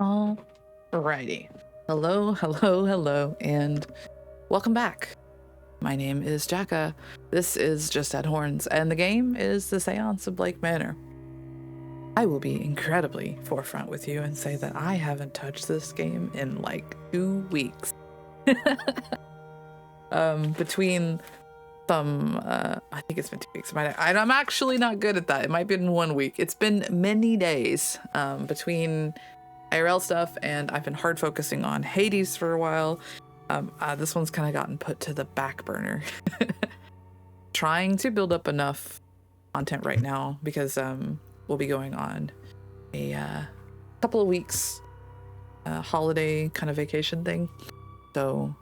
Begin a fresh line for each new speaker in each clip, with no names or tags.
Alrighty. Hello, hello, hello, and welcome back. My name is Jacka. This is Justaddhorns, and the game is the Séance of Blake Manor. I will be incredibly forefront with you and say that I haven't touched this game in like 2 weeks. Between some, I think it's been 2 weeks. I'm actually not good at that. It might have been 1 week. It's been many days between IRL stuff, and I've been hard focusing on Hades for a while. This one's kind of gotten put to the back burner. Trying to build up enough content right now because we'll be going on a couple of weeks holiday kind of vacation thing. So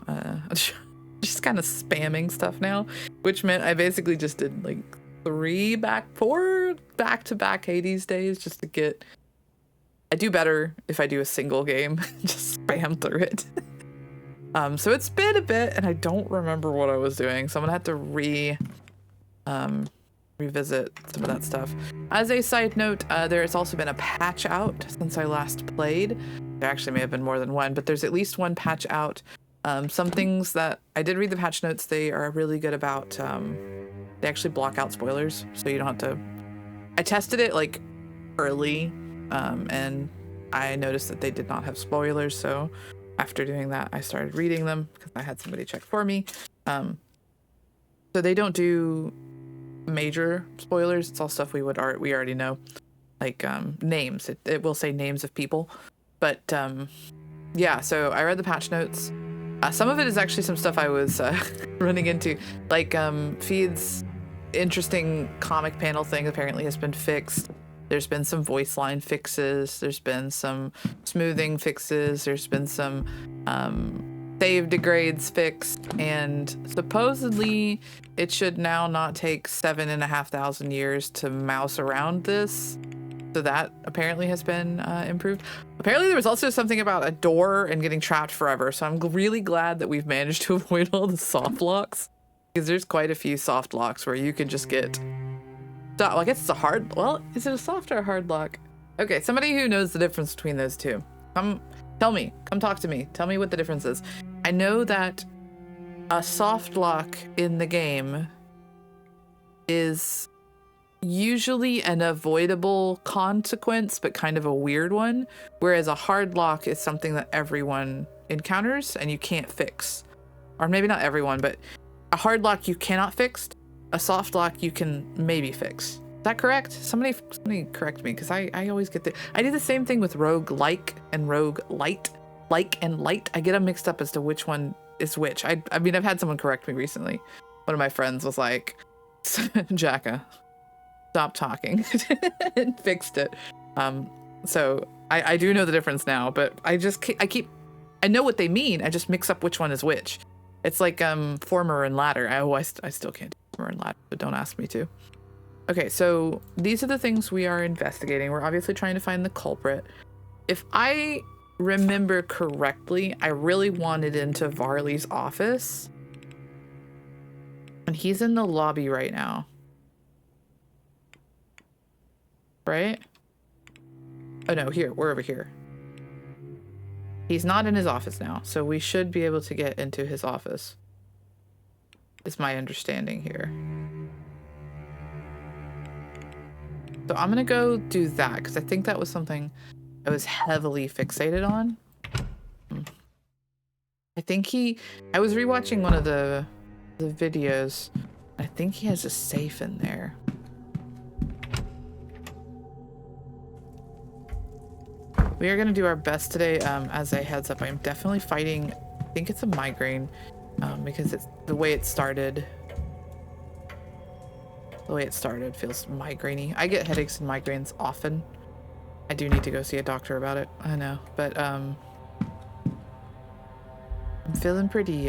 just kind of spamming stuff now, which meant I basically just did like 4 back-to-back Hades days just to get. I do better if I do a single game, just spam through it. So it's been a bit, and I don't remember what I was doing, so I'm gonna have to revisit some of that stuff. As a side note, there has also been a patch out since I last played. There actually may have been more than one, but there's at least one patch out. Some things that I did read the patch notes, they are really good about, they actually block out spoilers, so you don't have to. I tested it like early, and I noticed that they did not have spoilers, so after doing that I started reading them because I had somebody check for me. So they don't do major spoilers. It's all stuff we already know, like names. It will say names of people, but yeah, so I read the patch notes. Some of it is actually some stuff I was running into, like Feed's interesting comic panel thing apparently has been fixed. There's been some voice line fixes. There's been some smoothing fixes. There's been some save degrades fixed. And supposedly it should now not take 7,500 years to mouse around this. So that apparently has been improved. Apparently there was also something about a door and getting trapped forever. So I'm really glad that we've managed to avoid all the soft locks, because there's quite a few soft locks where you can just get. Well, I guess it's a hard. Well, is it a soft or a hard lock? Okay, somebody who knows the difference between those two, come talk to me. Tell me what the difference is. I know that a soft lock in the game is usually an avoidable consequence, but kind of a weird one, whereas a hard lock is something that everyone encounters and you can't fix. Or maybe not everyone, but a hard lock you cannot fix. A soft lock you can maybe fix. Is that correct? Somebody correct me, because I always get I do the same thing with rogue like and rogue light. Like and light. I get them mixed up as to which one is which. I mean, I've had someone correct me recently. One of my friends was like, Jacka, stop talking, and fixed it. So I do know the difference now, but I know what they mean. I just mix up which one is which. It's like former and latter. I still can't do former and latter, but don't ask me to. Okay, so these are the things we are investigating. We're obviously trying to find the culprit. If I remember correctly, I really wanted into Varley's office, and he's in the lobby right now, right? Oh no, we're over here. He's not in his office now, so we should be able to get into his office. Is my understanding here. So I'm gonna go do that, because I think that was something I was heavily fixated on. I was rewatching one of the videos. I think he has a safe in there. We are going to do our best today. As a heads up, I'm definitely fighting, I think it's a migraine, because it's the way it started. The way it started feels migraine-y. I get headaches and migraines often. I do need to go see a doctor about it. I know, but I'm feeling pretty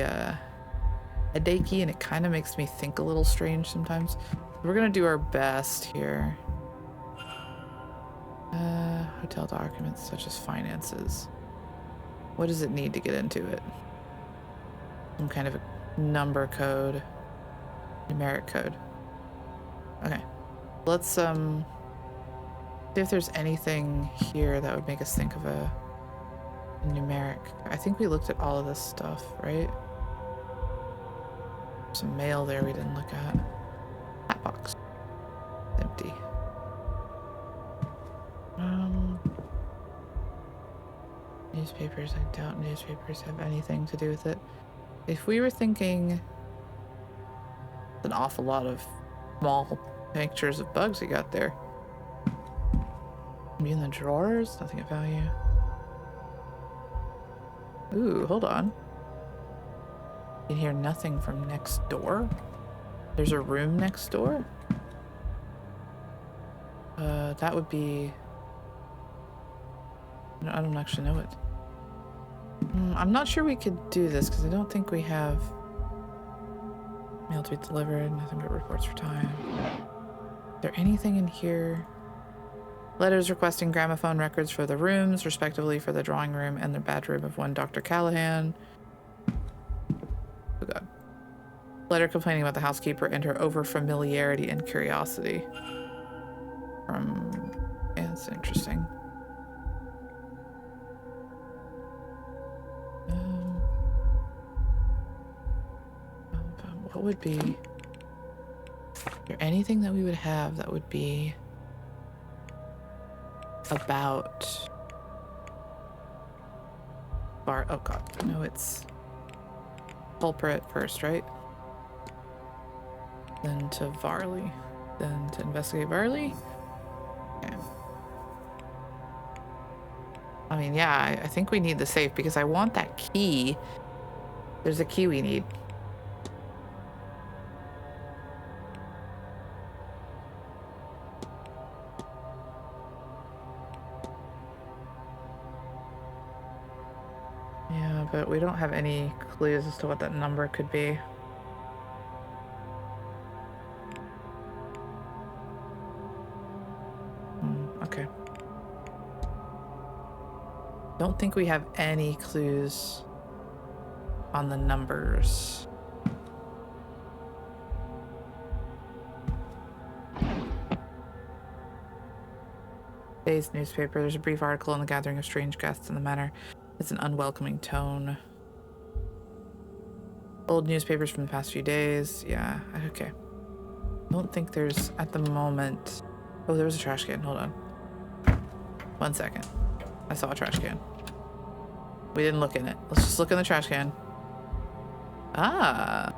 headachy, and it kind of makes me think a little strange sometimes. We're going to do our best here. Hotel documents such as finances. What does it need to get into it? Some kind of a number code, numeric code. Okay, let's see if there's anything here that would make us think of a Numeric. I think we looked at all of this stuff, right? Some mail there we didn't look at. Hat box. Empty. Newspapers. I doubt newspapers have anything to do with it. If we were thinking an awful lot of small pictures of bugs we got there. Maybe in the drawers? Nothing of value. Ooh, hold on. You can hear nothing from next door. There's a room next door. That would be... I don't actually know it. I'm not sure we could do this because I don't think we have mail to be delivered. Nothing but reports for time. Is there anything in here? Letters requesting gramophone records for the rooms, respectively for the drawing room and the bedroom of one Dr. Callahan. Oh god. Letter complaining about the housekeeper and her overfamiliarity and curiosity. Yeah, that's interesting. What would be... Is there anything that we would have that would be about Bar... Oh god, no, it's culprit first, right? Then to Varley. Then to investigate Varley? Okay. I mean, yeah, I think we need the safe because I want that key. There's a key we need. Yeah, but we don't have any clues as to what that number could be. Okay. Don't think we have any clues on the numbers. Today's newspaper, there's a brief article on the gathering of strange guests in the manor. It's an unwelcoming tone. Old newspapers from the past few days. Yeah, okay. Don't think there's, at the moment... Oh, there was a trash can. Hold on. 1 second. I saw a trash can. We didn't look in it. Let's just look in the trash can. Ah.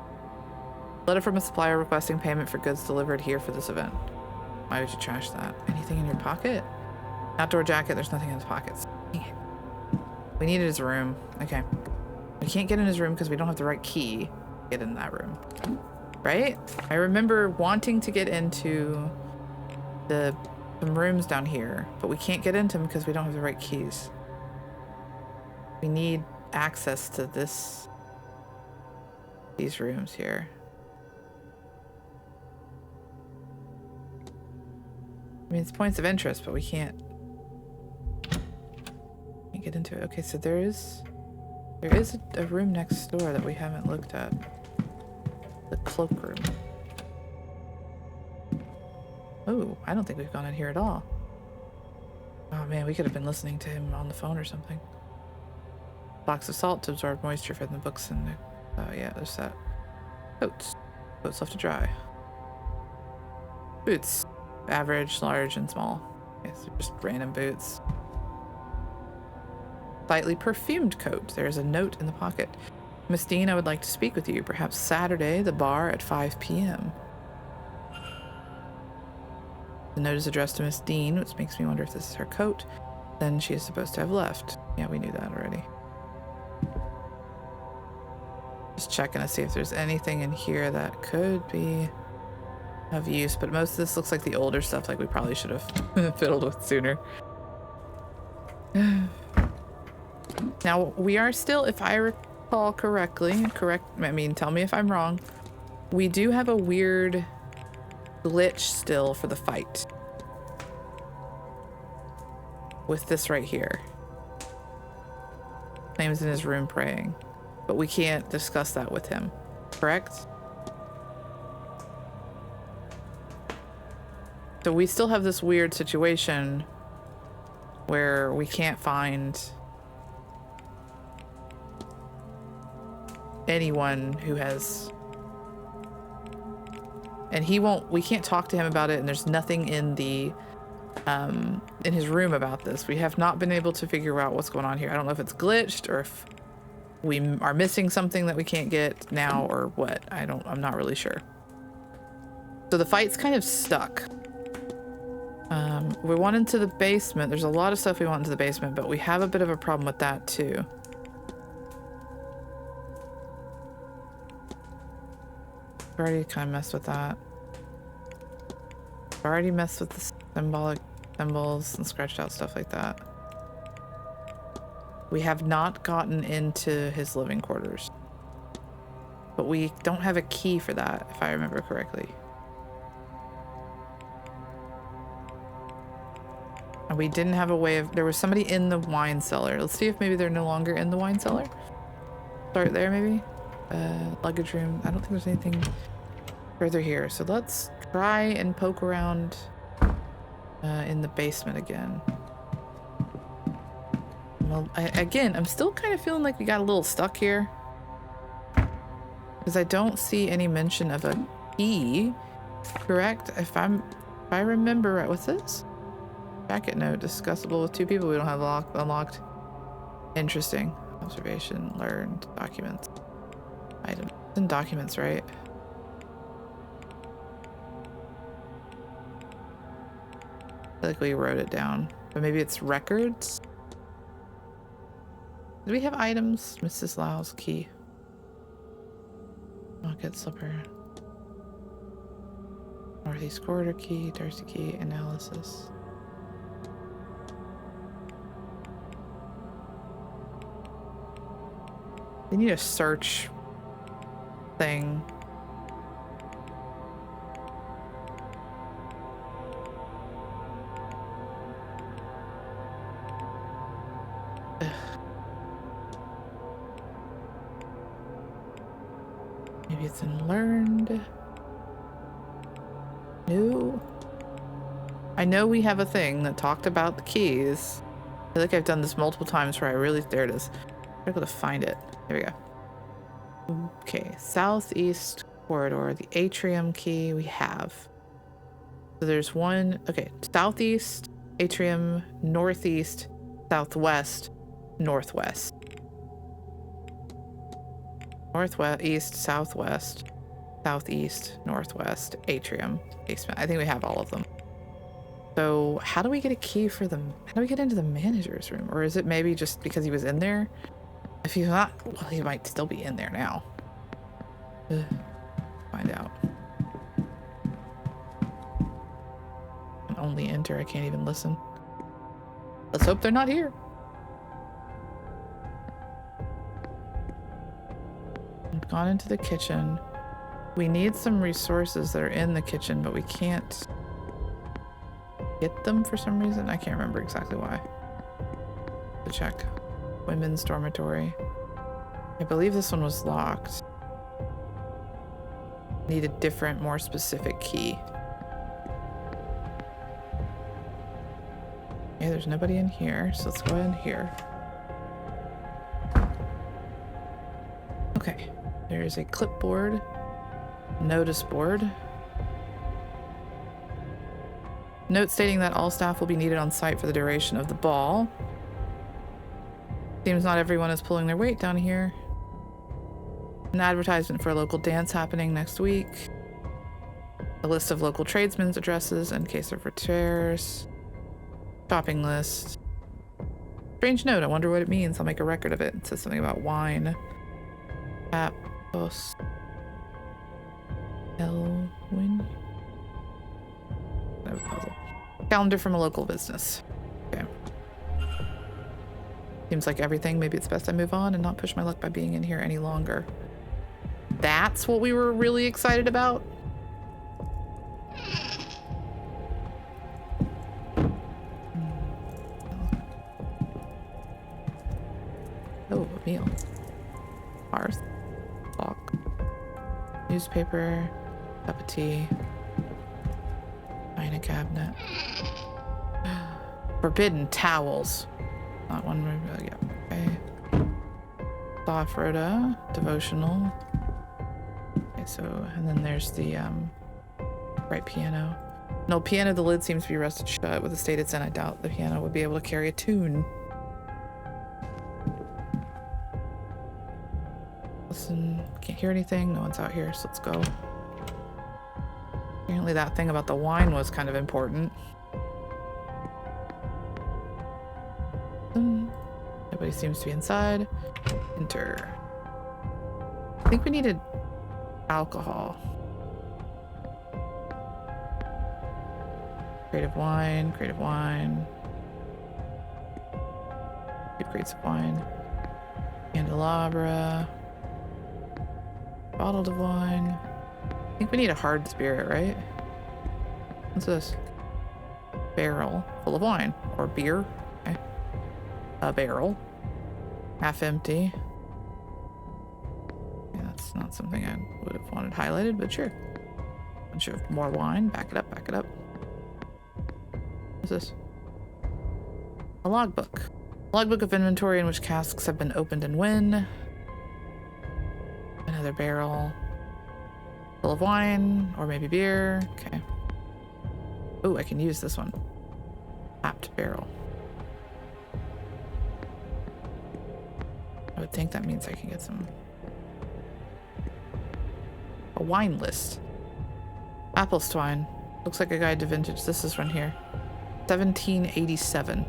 Letter from a supplier requesting payment for goods delivered here for this event. Why would you trash that? Anything in your pocket? Outdoor jacket. There's nothing in his pockets. We needed his room. Okay. We can't get in his room because we don't have the right key to get in that room. Right? I remember wanting to get into some rooms down here, but we can't get into them because we don't have the right keys. We need access to these rooms here. I mean, it's points of interest, but we can't get into it. Okay, so there is a room next door that we haven't looked at. The cloakroom. Oh, I don't think we've gone in here at all. Oh man, we could have been listening to him on the phone or something. Box of salt to absorb moisture from the books and the... Oh yeah, there's that. Coats. Coats left to dry. Boots. Average, large, and small. Okay, so just random boots. Slightly perfumed coat. There's a note in the pocket. Miss Dean, I would like to speak with you. Perhaps Saturday, the bar at 5 p.m. The note is addressed to Miss Dean, which makes me wonder if this is her coat. Then she is supposed to have left. Yeah, we knew that already. Just checking to see if there's anything in here that could be of use, but most of this looks like the older stuff, like we probably should have fiddled with sooner. Now, we are still, if I recall correctly, tell me if I'm wrong, we do have a weird glitch still for the fight. With this right here. Name's in his room praying. But we can't discuss that with him, correct? So we still have this weird situation where we can't find anyone who has... And we can't talk to him about it, and there's nothing in the, in his room about this. We have not been able to figure out what's going on here. I don't know if it's glitched or if we are missing something that we can't get now or what. I'm not really sure. So the fight's kind of stuck. We want into the basement. There's a lot of stuff we want into the basement, but we have a bit of a problem with that too. Already kind of messed with that. Already messed with the symbolic symbols and scratched out stuff like that. We have not gotten into his living quarters, but we don't have a key for that, if I remember correctly. And we didn't have a way of... There was somebody in the wine cellar. Let's see if maybe they're no longer in the wine cellar. Start there, maybe. Luggage room. I don't think there's anything further here. So let's try and poke around in the basement again. Well, again, I'm still kind of feeling like we got a little stuck here. Because I don't see any mention of a key. Correct? If I remember right. What's this? Packet note. Discussable with 2 people we don't have unlocked. Interesting. Observation. Learned. Documents. Items. It's in documents, right? I feel like we wrote it down. But maybe it's records? Do we have items? Mrs. Lau's key. Pocket slipper. Northeast corridor key. Darcy key. Analysis. They need a search thing. Ugh. Maybe it's in learned. No. I know we have a thing that talked about the keys. I feel like I've done this multiple times where there it is. I'm able to find it. There we go. Okay, southeast corridor, the atrium key we have. So there's one, okay, southeast, atrium, northeast, southwest, northwest. Northwest, east, southwest, southeast, northwest, atrium, basement. I think we have all of them. So how do we get a key for them? How do we get into the manager's room? Or is it maybe just because he was in there? If he's not, well, he might still be in there now. Ugh. Find out. I can only enter, I can't even listen. Let's hope they're not here. I've gone into the kitchen. We need some resources that are in the kitchen, but we can't get them for some reason. I can't remember exactly why. To check. Women's dormitory. I believe this one was locked. Need a different, more specific key. Okay, there's nobody in here, so let's go in here. Okay, there's a clipboard, notice board. Note stating that all staff will be needed on site for the duration of the ball. Seems not everyone is pulling their weight down here. An advertisement for a local dance happening next week. A list of local tradesmen's addresses in case of repairs. Shopping list. Strange note, I wonder what it means. I'll make a record of it. It says something about wine. Apos. Elwin. That was a puzzle. Calendar from a local business. Okay. Seems like everything. Maybe it's best I move on and not push my luck by being in here any longer. That's what we were really excited about. Oh, a meal. Hearth. Clock. Newspaper. Cup of tea. China cabinet. Forbidden towels. Not one room. Yeah. Okay. Soft-Rhoda, devotional. Okay, so, and then there's the right piano. No, piano, the lid seems to be rusted shut. With the state it's in, I doubt the piano would be able to carry a tune. Listen, can't hear anything. No one's out here, so let's go. Apparently that thing about the wine was kind of important. Nobody seems to be inside. Enter. I think we needed alcohol. Creative wine, creative wine. 2 crates of wine. Candelabra. Bottled of wine. I think we need a hard spirit, right? What's this? Barrel full of wine or beer. Okay. A barrel. Half empty. Yeah, that's not something I would have wanted highlighted, but sure. Bunch of more wine. Back it up, back it up. What's this? A logbook. Logbook of inventory in which casks have been opened and when. Another barrel. Full of wine, or maybe beer. Okay. Oh, I can use this one. Tapped barrel. I would think that means I can get some. A wine list. Applestwine. Looks like a guide to vintage. This is one here. 1787.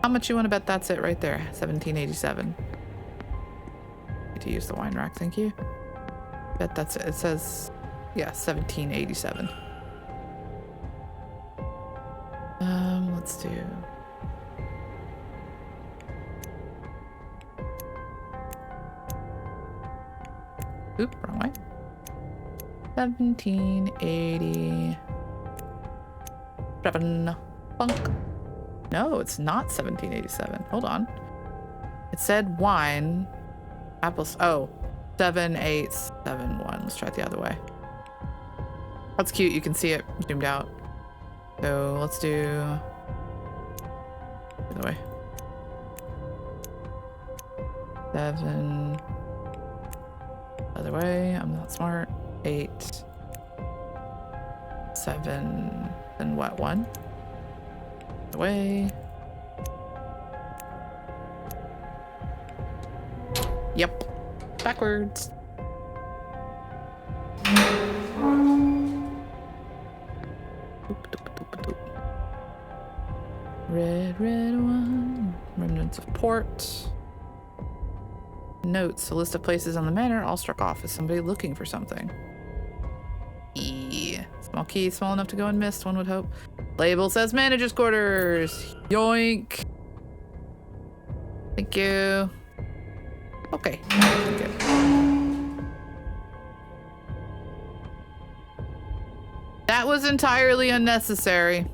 How much you want to bet that's it right there? 1787. Need to use the wine rack, thank you. Bet that's it. It says, yeah, 1787. Let's do. Oop, wrong way. 1787. Funk. No, it's not 1787. Hold on. It said wine. Apples. Oh, 7871. Let's try it the other way. That's cute. You can see it zoomed out. So let's do the other way. 7. Other way. I'm not smart. 8. 7. Then what? 1. The way. Yep. Backwards. Red, red one. Remnants of port. Notes. A list of places on the manor all struck off as somebody looking for something. E. Small key, small enough to go unmissed, one would hope. Label says manager's quarters. Yoink. Thank you. Okay. Thank you. That was entirely unnecessary.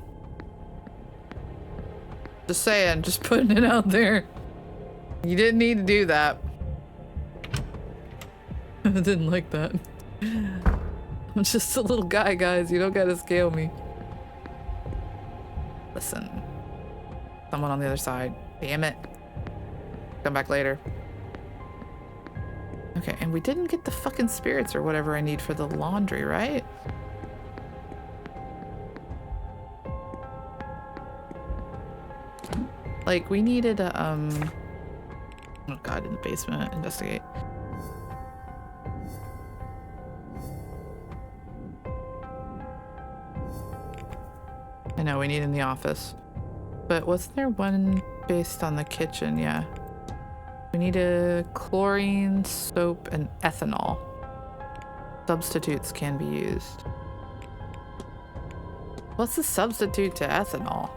Just saying, just putting it out there. You didn't need to do that. I didn't like that. I'm just a little guy, guys. You don't gotta scale me. Listen. Someone on the other side. Damn it. Come back later. Okay, and we didn't get the fucking spirits or whatever I need for the laundry, right? Like, we needed a, oh god, in the basement, investigate. I know, we need in the office. But wasn't there one based on the kitchen? Yeah. We need a chlorine, soap, and ethanol. Substitutes can be used. What's the substitute to ethanol?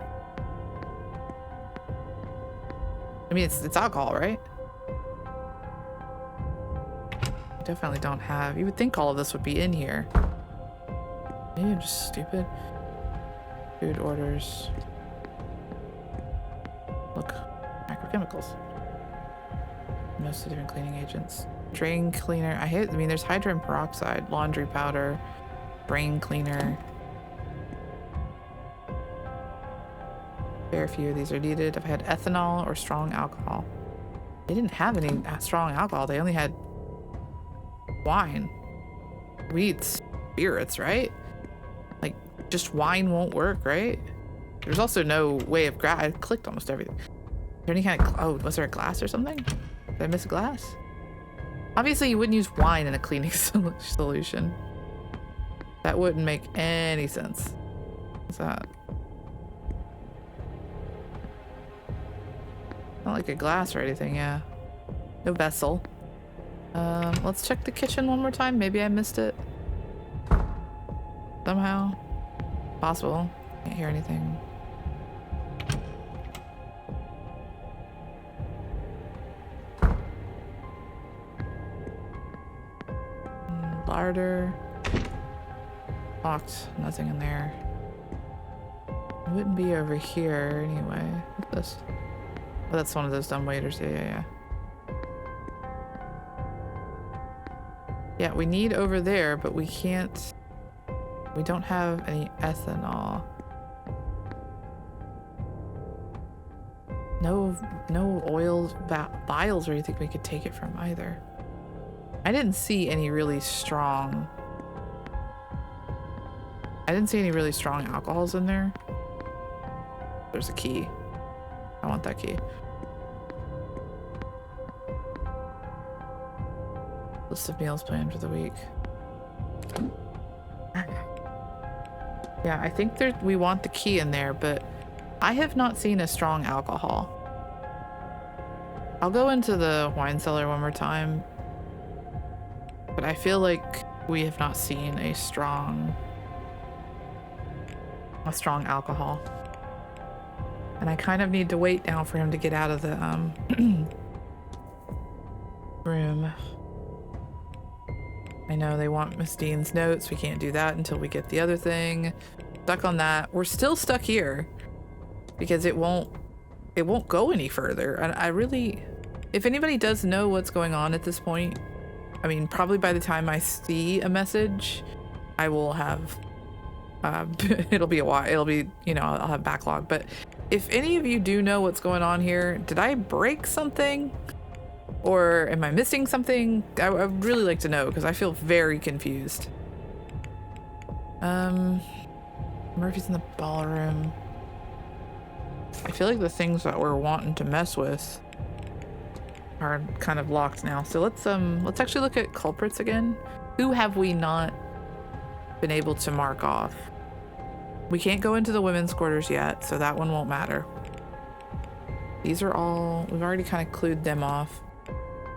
I mean, it's alcohol, right? I definitely don't have. You would think all of this would be in here. Maybe I'm just stupid. Food orders. Look, microchemicals. Most of different cleaning agents. Drain cleaner. I mean, there's hydrogen peroxide, laundry powder, drain cleaner. Very few of these are needed. I've had ethanol or strong alcohol. They didn't have any strong alcohol. They only had wine. Wheat spirits, right? Like, just wine won't work, right? There's also no way of I clicked almost everything. Is there any kind of, oh, was there a glass or something? Did I miss a glass? Obviously, you wouldn't use wine in a cleaning solution. That wouldn't make any sense. What's that? Not like a glass or anything, yeah. No vessel. Let's check the kitchen one more time. Maybe I missed it. Somehow. Possible. Can't hear anything. Larder. Locked. Nothing in there. It wouldn't be over here anyway. What's this? Oh, that's one of those dumb waiters. Yeah. Yeah, we need over there, but we can't. We don't have any ethanol. No oil vials or anything we could take it from either. I didn't see any really strong. I didn't see any really strong alcohols in there. There's a key. I want that key. List of meals planned for the week. Yeah, I think we want the key in there, but I have not seen a strong alcohol. I'll go into the wine cellar one more time, but I feel like we have not seen a strong alcohol. And I kind of need to wait now for him to get out of the room. I know they want Miss Dean's notes. We can't do that until we get the other thing. Stuck on that. We're still stuck here because it won't go any further. And I really, if anybody does know what's going on at this point, I mean, probably by the time I see a message, I will have, it'll be a while. It'll be, you know, I'll have backlog. But if any of you do know what's going on here, did I break something? Or am I missing something? I would really like to know because I feel very confused. Murphy's in the ballroom. I feel like the things that we're wanting to mess with are kind of locked now. So let's actually look at culprits again. Who have we not been able to mark off? We can't go into the women's quarters yet, so that one won't matter. These are all, we've already kind of clued them off.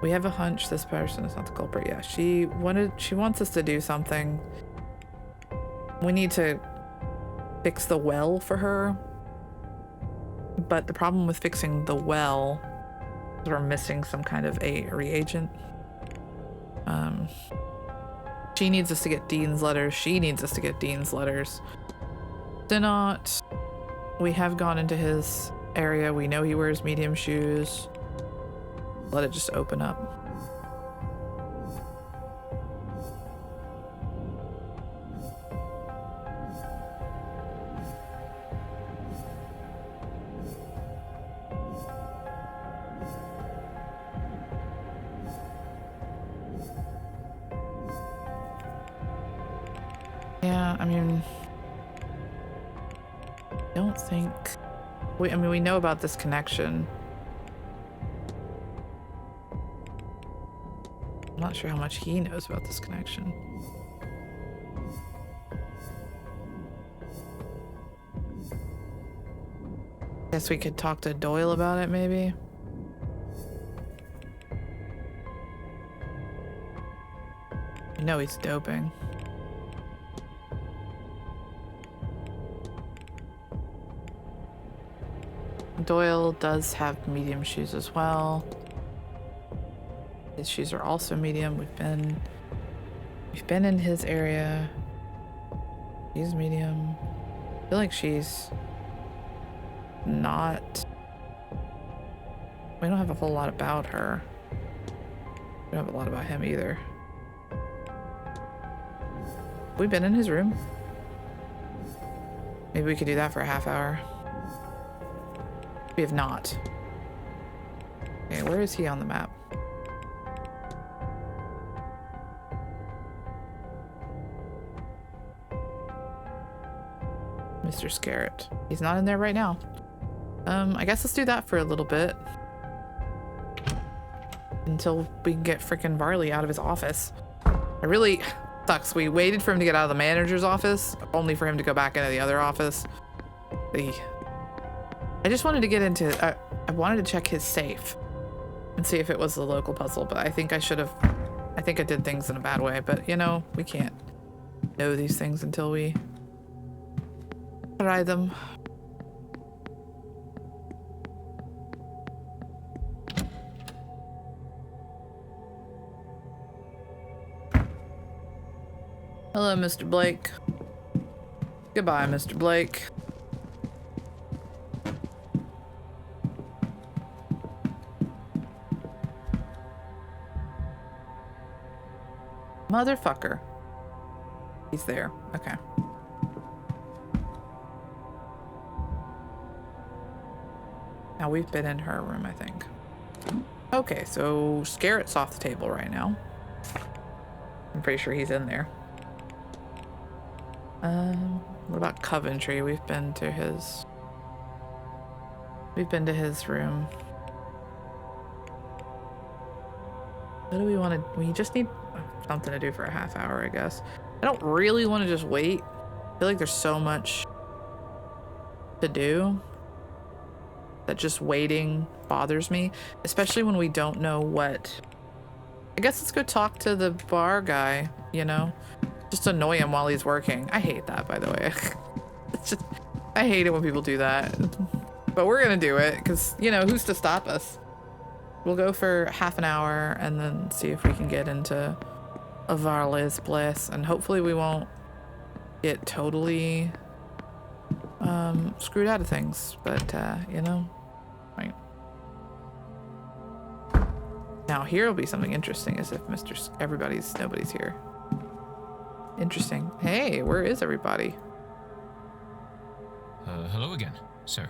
We have a hunch this person is not the culprit. Yeah, she wants us to do something. We need to fix the well for her. But the problem with fixing the well is we're missing some kind of a reagent. She needs us to get Dean's letters. She needs us to get Dean's letters. Dinot, we have gone into his area. We know he wears medium shoes. Let it just open up. Yeah, I mean, I don't think we know about this connection. I'm not sure how much he knows about this connection. Guess we could talk to Doyle about it, maybe. I know he's doping. Doyle does have medium shoes as well. His shoes are also medium. We've been in his area. She's medium. I feel like she's not. We don't have a whole lot about her. We don't have a lot about him either. We've been in his room. Maybe we could do that for a half hour. We have not. Okay, where is he on the map? Mr. Scarrett. He's not in there right now. I guess let's do that for a little bit. Until we can get freaking Varley out of his office. It really sucks. We waited for him to get out of the manager's office, only for him to go back into the other office. I just wanted to get into... I wanted to check his safe and see if it was the local puzzle, but I think I should have... I think I did things in a bad way, but you know, we can't know these things until we try them. Hello, Mr. Blake. Goodbye, Mr. Blake. Motherfucker. He's there. Okay. Now we've been in her room, I think. Okay, so Scarrett's off the table right now. I'm pretty sure he's in there. What about Coventry? We've been to his room. What do we want to... We just need something to do for a half hour, I guess. I don't really want to just wait. I feel like there's so much to do that just waiting bothers me, especially when we don't know what... I guess let's go talk to the bar guy, you know? Just annoy him while he's working. I hate that, by the way. It's just... I hate it when people do that. But we're gonna do it, because, you know, who's to stop us? We'll go for half an hour and then see if we can get into Varley's place, and hopefully we won't get totally screwed out of things, but you know, right. Now here will be something interesting, as if nobody's here. Interesting. Hey, where is everybody?
Hello again, sir.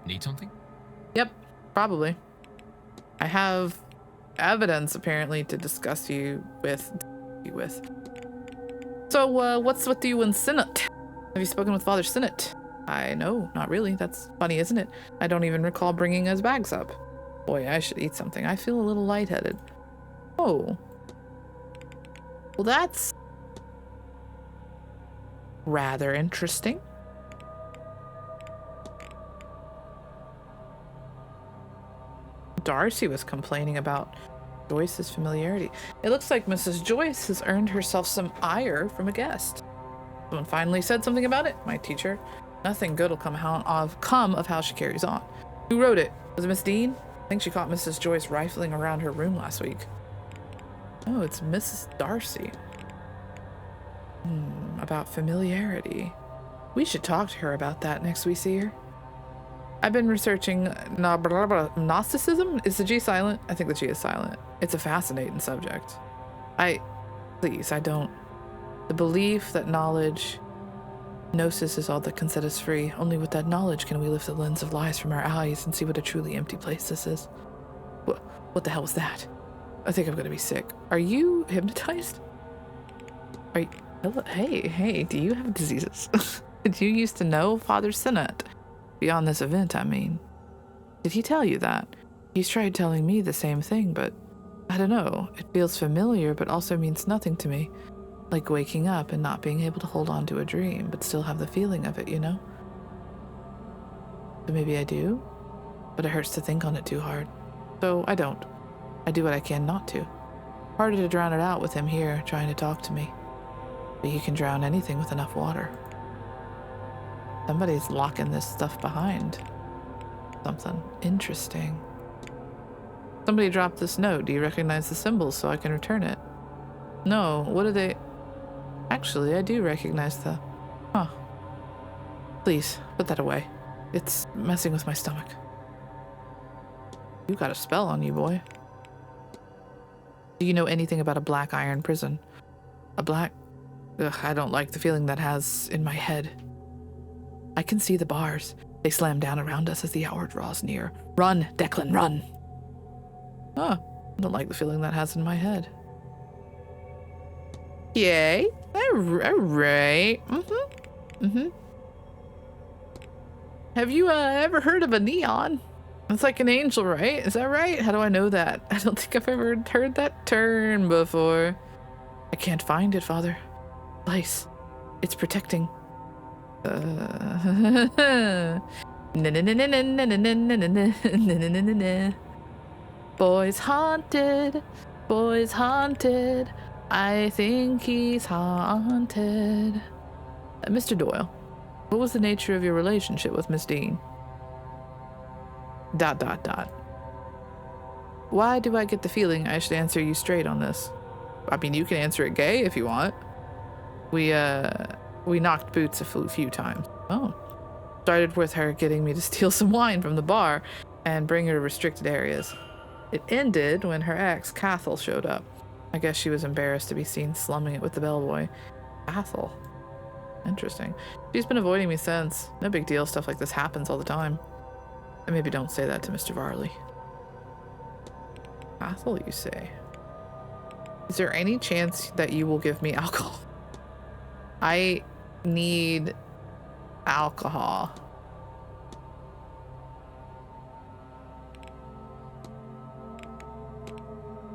Need something?
Yep, probably. I have evidence, apparently, to discuss you with. So, what's with you and Sinnott? Have you spoken with Father Sinnott? I know, not really. That's funny, isn't it? I don't even recall bringing his bags up. Boy, I should eat something. I feel a little lightheaded. Oh. Well, that's rather interesting. Darcy was complaining about Joyce's familiarity. It looks like Mrs. Joyce has earned herself some ire from a guest. Someone finally said something about it, my teacher. Nothing good will come of how she carries on. Who wrote it? Was it Miss Dean? I think she caught Mrs. Joyce rifling around her room last week. Oh, it's Mrs. Darcy. About familiarity. We should talk to her about that next we see her. I've been researching Gnosticism. Is the G silent? I think the G is silent. It's a fascinating subject. The belief that gnosis is all that can set us free. Only with that knowledge can we lift the lens of lies from our eyes and see what a truly empty place this is. What the hell was that? I think I'm gonna be sick. Are you hypnotized? Hey, do you have diseases? Did you used to know Father Sinnott? Beyond this event, I mean. Did he tell you that? He's tried telling me the same thing, but I don't know. It feels familiar, but also means nothing to me. Like waking up and not being able to hold on to a dream, but still have the feeling of it, you know? So maybe I do, but it hurts to think on it too hard. So I don't. I do what I can not to. Harder to drown it out with him here, trying to talk to me. But you can drown anything with enough water. Somebody's locking this stuff behind. Something interesting. Somebody dropped this note. Do you recognize the symbols so I can return it? No, what are they? Actually, I do recognize the... Huh. Please, put that away. It's messing with my stomach. You got a spell on you, boy. Do you know anything about a black iron prison? A black... Ugh, I don't like the feeling that has in my head. I can see the bars. They slam down around us as the hour draws near. Run, Declan, run! Oh, I don't like the feeling that has in my head. Yay. Alright. Have you ever heard of a neon? It's like an angel, right? Is that right? How do I know that? I don't think I've ever heard that term before. I can't find it, Father. Place. It's protecting. Boy's haunted. Boy's haunted. I think he's haunted. Mr. Doyle, what was the nature of your relationship with Miss Dean? ... Why do I get the feeling I should answer you straight on this? I mean, you can answer it gay if you want. We knocked boots a few times. Oh. Started with her getting me to steal some wine from the bar and bring her to restricted areas. It ended when her ex, Cathal, showed up. I guess she was embarrassed to be seen slumming it with the bellboy. Cathal. Interesting. She's been avoiding me since. No big deal, stuff like this happens all the time. And maybe don't say that to Mr. Varley. Cathal, you say? Is there any chance that you will give me alcohol? I need alcohol.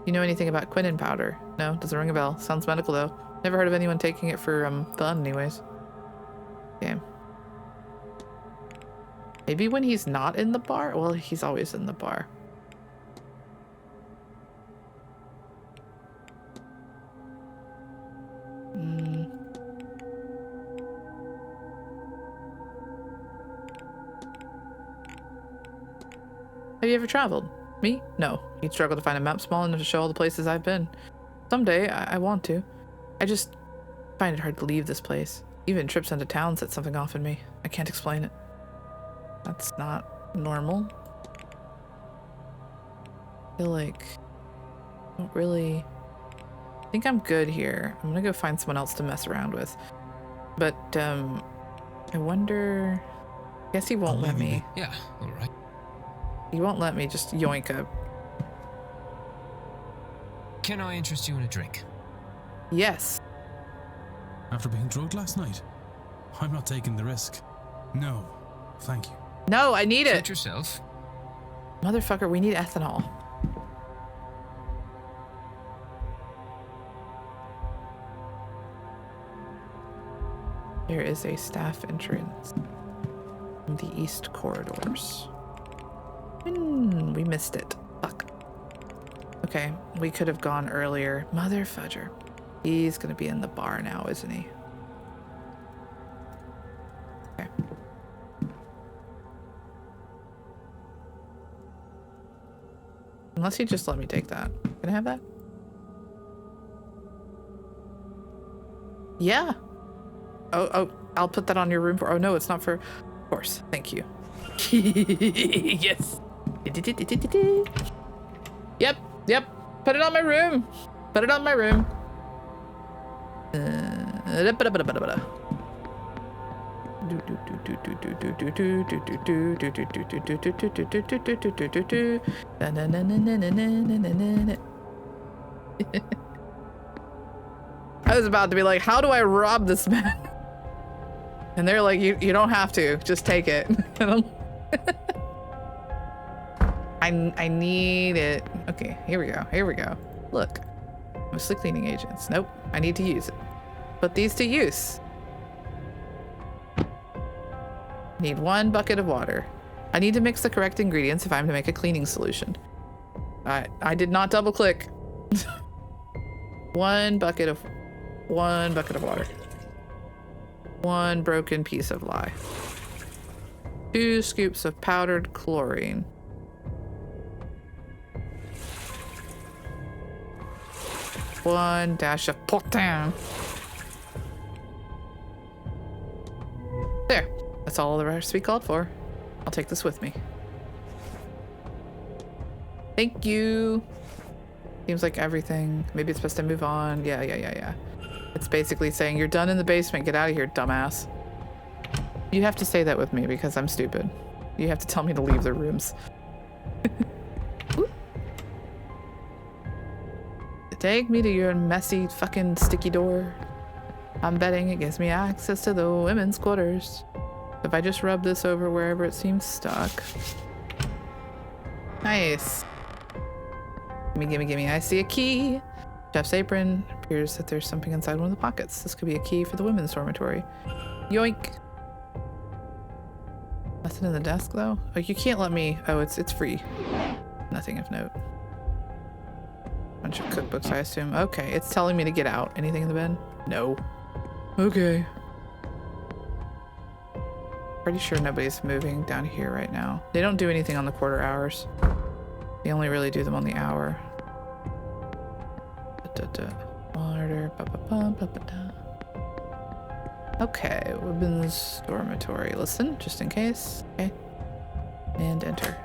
You know anything about quinine powder? No, doesn't ring a bell. Sounds medical though. Never heard of anyone taking it for fun anyways. Okay. Maybe when he's not in the bar? Well, he's always in the bar. Have you ever traveled? Me? No. You'd struggle to find a map small enough to show all the places I've been. Someday, I want to. I just find it hard to leave this place. Even trips into town set something off in me. I can't explain it. That's not normal. I feel like I don't really... I think I'm good here. I'm gonna go find someone else to mess around with. But, I wonder... I guess he won't let me.
Yeah, alright.
He won't let me just yoink a...
Can I interest you in a drink?
Yes.
After being drugged last night? I'm not taking the risk. No, thank you.
No, I need it.
Suit yourself.
Motherfucker, we need ethanol. There is a staff entrance in the east corridors. We missed it. Fuck. Okay, we could have gone earlier. Mother fudger. He's gonna be in the bar now, isn't he? Okay. Unless he just let me take that. Can I have that? Yeah. Oh, I'll put that on your room for... Oh, no, it's not for... Of course. Thank you. Yes. Yep. Put it on my room. Put it on my room. I was about to be like, how do I rob this man? And they're like, you don't have to, just take it. I need it. Okay, here we go. Look, mostly cleaning agents. Nope, I need to use it. Put these to use. Need 1 bucket of water. I need to mix the correct ingredients if I'm to make a cleaning solution. I did not double click. 1 bucket of water. 1 broken piece of lye. 2 scoops of powdered chlorine. 1 dash of potin. There. That's all the recipe called for. I'll take this with me. Thank you. Seems like everything. Maybe it's best to move on. Yeah. It's basically saying, you're done in the basement. Get out of here, dumbass. You have to say that with me because I'm stupid. You have to tell me to leave the rooms. Take me to your messy fucking sticky door. I'm betting it gives me access to the women's quarters. If I just rub this over wherever it seems stuck. Nice. Gimme. I see a key. Chef's apron. Appears that there's something inside one of the pockets. This could be a key for the women's dormitory. Yoink. Nothing in the desk though? Oh, you can't let me. Oh, it's free. Nothing of note. Bunch of cookbooks, I assume. Okay, it's telling me to get out. Anything in the bin? No. Okay. Pretty sure nobody's moving down here right now. They don't do anything on the quarter hours. They only really do them on the hour. Monitor. Okay, women's dormitory. Listen, just in case. Okay. And enter.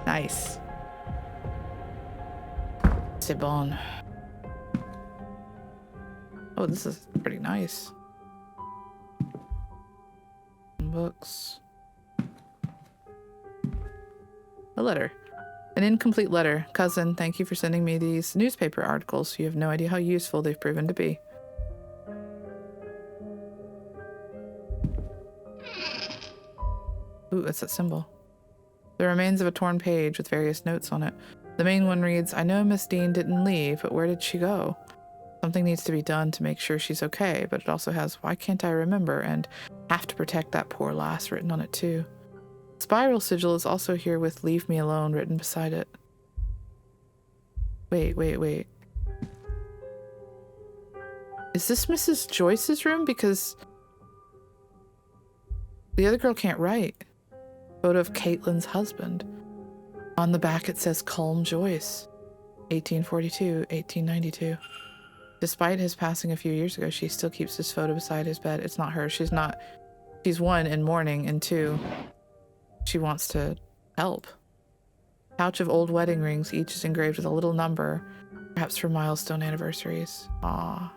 Nice. C'est bon. Oh, this is pretty nice. Books. A letter. An incomplete letter. Cousin, thank you for sending me these newspaper articles. You have no idea how useful they've proven to be. Ooh, that's that symbol. The remains of a torn page with various notes on it. The main one reads, I know Miss Dean didn't leave, but where did she go? Something needs to be done to make sure she's okay, but it also has, why can't I remember, and have to protect that poor lass written on it too. Spiral sigil is also here with leave me alone written beside it. Wait. Is this Mrs. Joyce's room? Because the other girl can't write. Photo of Caitlin's husband. On the back it says Culm Joyce, 1842, 1892. Despite his passing a few years ago, she still keeps this photo beside his bed. It's not her. She's one, in mourning, and two, she wants to help. Pouch of old wedding rings, each is engraved with a little number, perhaps for milestone anniversaries. Ah.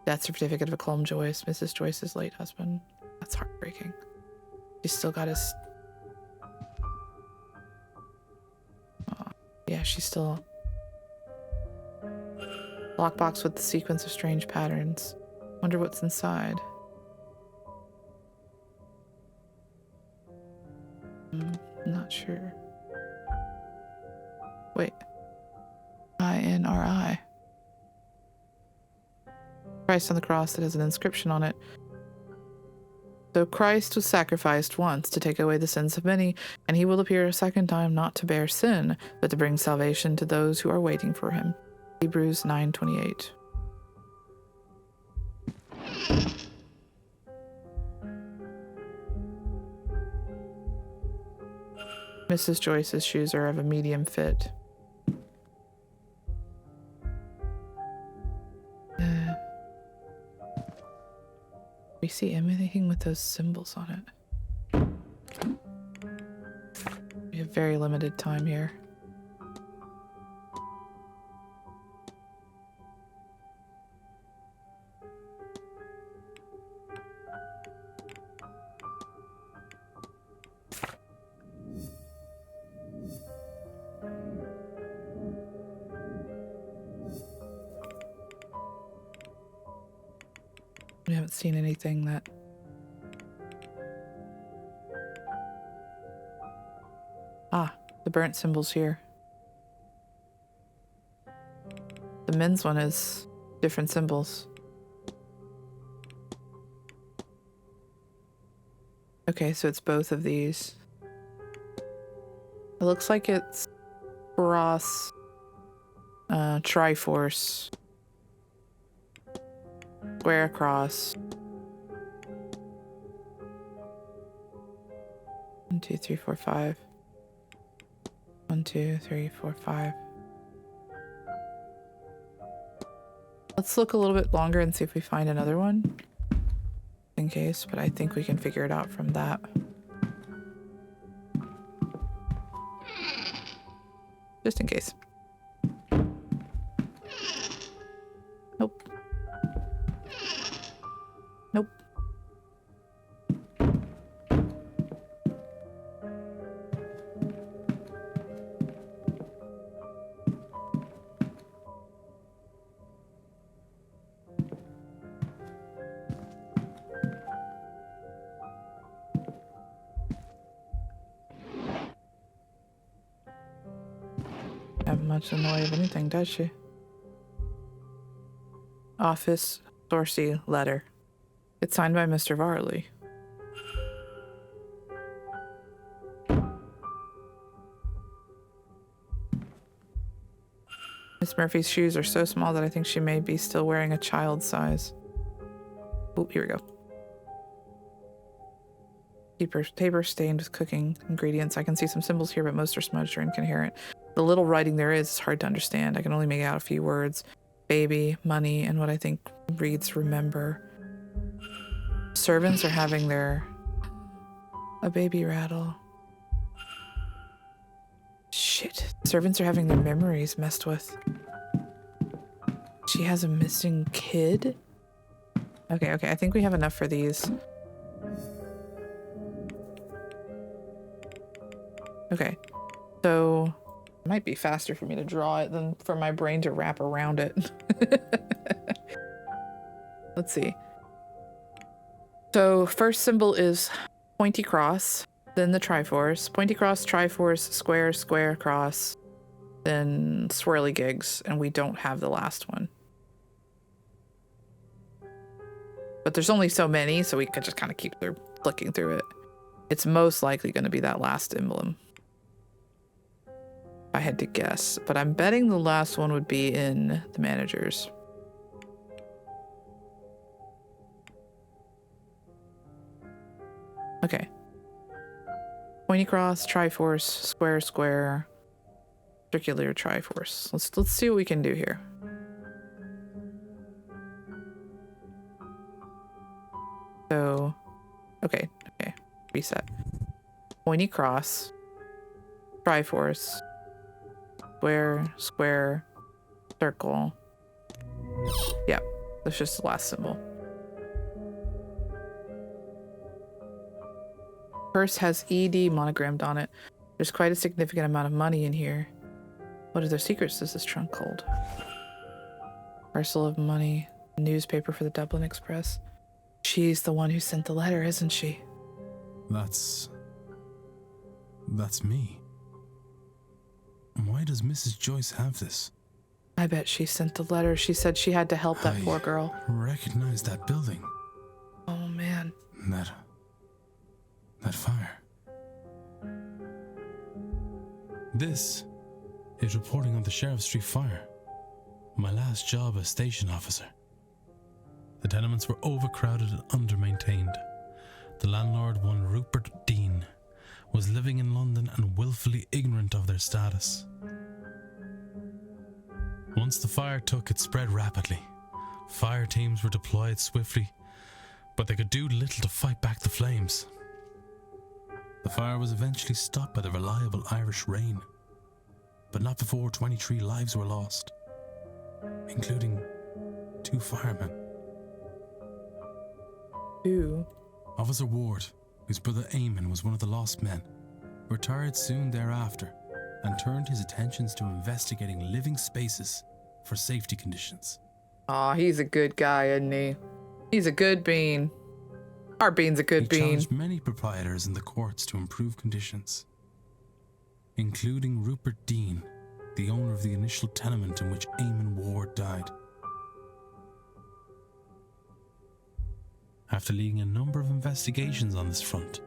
Death certificate of a Culm Joyce, Mrs. Joyce's late husband. That's heartbreaking. She's still got his... Yeah, she's still... Lockbox with the sequence of strange patterns. Wonder what's inside. I'm not sure. Wait. INRI. Christ on the cross that has an inscription on it. So Christ was sacrificed once to take away the sins of many, and he will appear a second time not to bear sin, but to bring salvation to those who are waiting for him. Hebrews 9:28. Mrs. Joyce's shoes are of a medium fit. We see anything with those symbols on it. We have very limited time here. We haven't seen anything that... Ah, the burnt symbol's here. The men's one is different symbols. Okay, so it's both of these. It looks like it's cross, Triforce, square across. 1, 2, 3, 4, 5. 1, 2, 3, 4, 5. Let's look a little bit longer and see if we find another one. In case, but I think we can figure it out from that. Just in case. Nope. Nope. have much in the way of anything, does she? Office Dorsey letter. It's signed by Mr. Varley. Miss Murphy's shoes are so small that I think she may be still wearing a child size. Oh, here we go. Paper stained with cooking ingredients. I can see some symbols here, but most are smudged or incoherent. The little writing there is hard to understand. I can only make out a few words. Baby, money, and what I think reads remember. Servants are having a baby rattle. Shit. Servants are having their memories messed with. She has a missing kid? Okay, I think we have enough for these. Okay. So, it might be faster for me to draw it than for my brain to wrap around it. Let's see. So, first symbol is pointy cross. Then the Triforce. Pointy cross, Triforce, square, square, cross. Then swirly gigs. And we don't have the last one. But there's only so many, so we could just kind of keep flicking through it. It's most likely going to be that last emblem. If I had to guess. But I'm betting the last one would be in the managers. Okay. Pointy cross, Triforce, square, square, circular Triforce. Let's see what we can do here. So, okay, reset. Pointy cross, Triforce, square, square, circle. Yep, that's just the last symbol. Purse has ED monogrammed on it. There's quite a significant amount of money in here. What other secrets does this trunk hold? Parcel of money, newspaper for the Dublin Express. She's the one who sent the letter, isn't she?
That's me. Why does Mrs. Joyce have this?
I bet she sent the letter. She said she had to help that poor girl.
I recognize that building.
Oh, man.
That fire. This is reporting on the Sheriff Street fire. My last job as station officer. The tenements were overcrowded and under-maintained. The landlord, one Rupert Dean, was living in London and willfully ignorant of their status. Once the fire took, it spread rapidly. Fire teams were deployed swiftly, but they could do little to fight back the flames. The fire was eventually stopped by the reliable Irish rain, but not before 23 lives were lost, including 2 firemen.
2?
Officer Ward, whose brother Eamon was one of the lost men, retired soon thereafter and turned his attentions to investigating living spaces for safety conditions.
Aw, he's a good guy, isn't he? He's a good bean. Our bean's a good bean.
He challenged many proprietors in the courts to improve conditions, including Rupert Dean, the owner of the initial tenement in which Eamon Ward died. After leading a number of investigations on this front,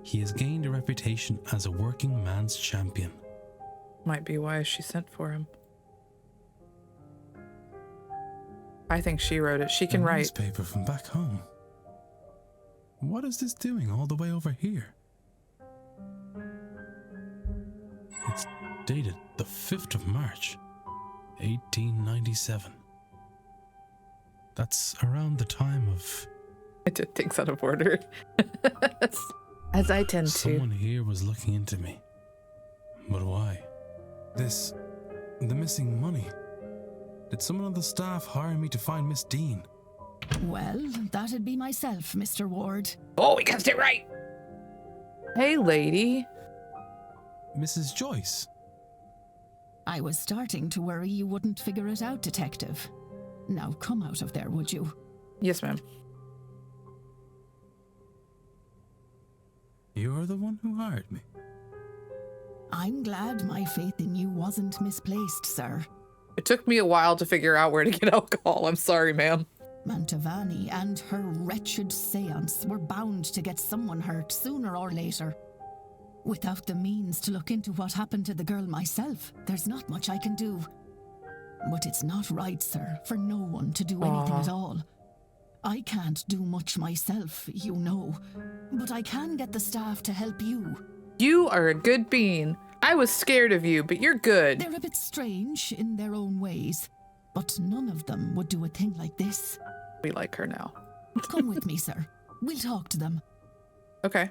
he has gained a reputation as a working man's champion.
Might be why she sent for him. I think she wrote it. She can write.
Newspaper from back home. What is this doing all the way over here? It's dated the 5th of March, 1897. That's around the time of...
I did things out of order. As I tend to.
Someone here was looking into me. But why? The missing money. Did someone on the staff hire me to find Miss Dean?
Well, that'd be myself, Mr. Ward.
Oh, we got it right. Hey, lady.
Mrs. Joyce.
I was starting to worry you wouldn't figure it out, Detective. Now come out of there, would you?
Yes, ma'am.
You're the one who hired me.
I'm glad my faith in you wasn't misplaced, sir.
It took me a while to figure out where to get alcohol. I'm sorry, ma'am.
Mantovani and her wretched Séance were bound to get someone hurt sooner or later. Without the means to look into what happened to the girl myself, there's not much I can do. But it's not right, sir, for no one to do anything at all. I can't do much myself, you know, but I can get the staff to help you.
You are a good bean. I was scared of you, but you're good.
They're a bit strange in their own ways, but none of them would do a thing like this.
We like her now.
Come with me, sir. We'll talk to them.
Okay.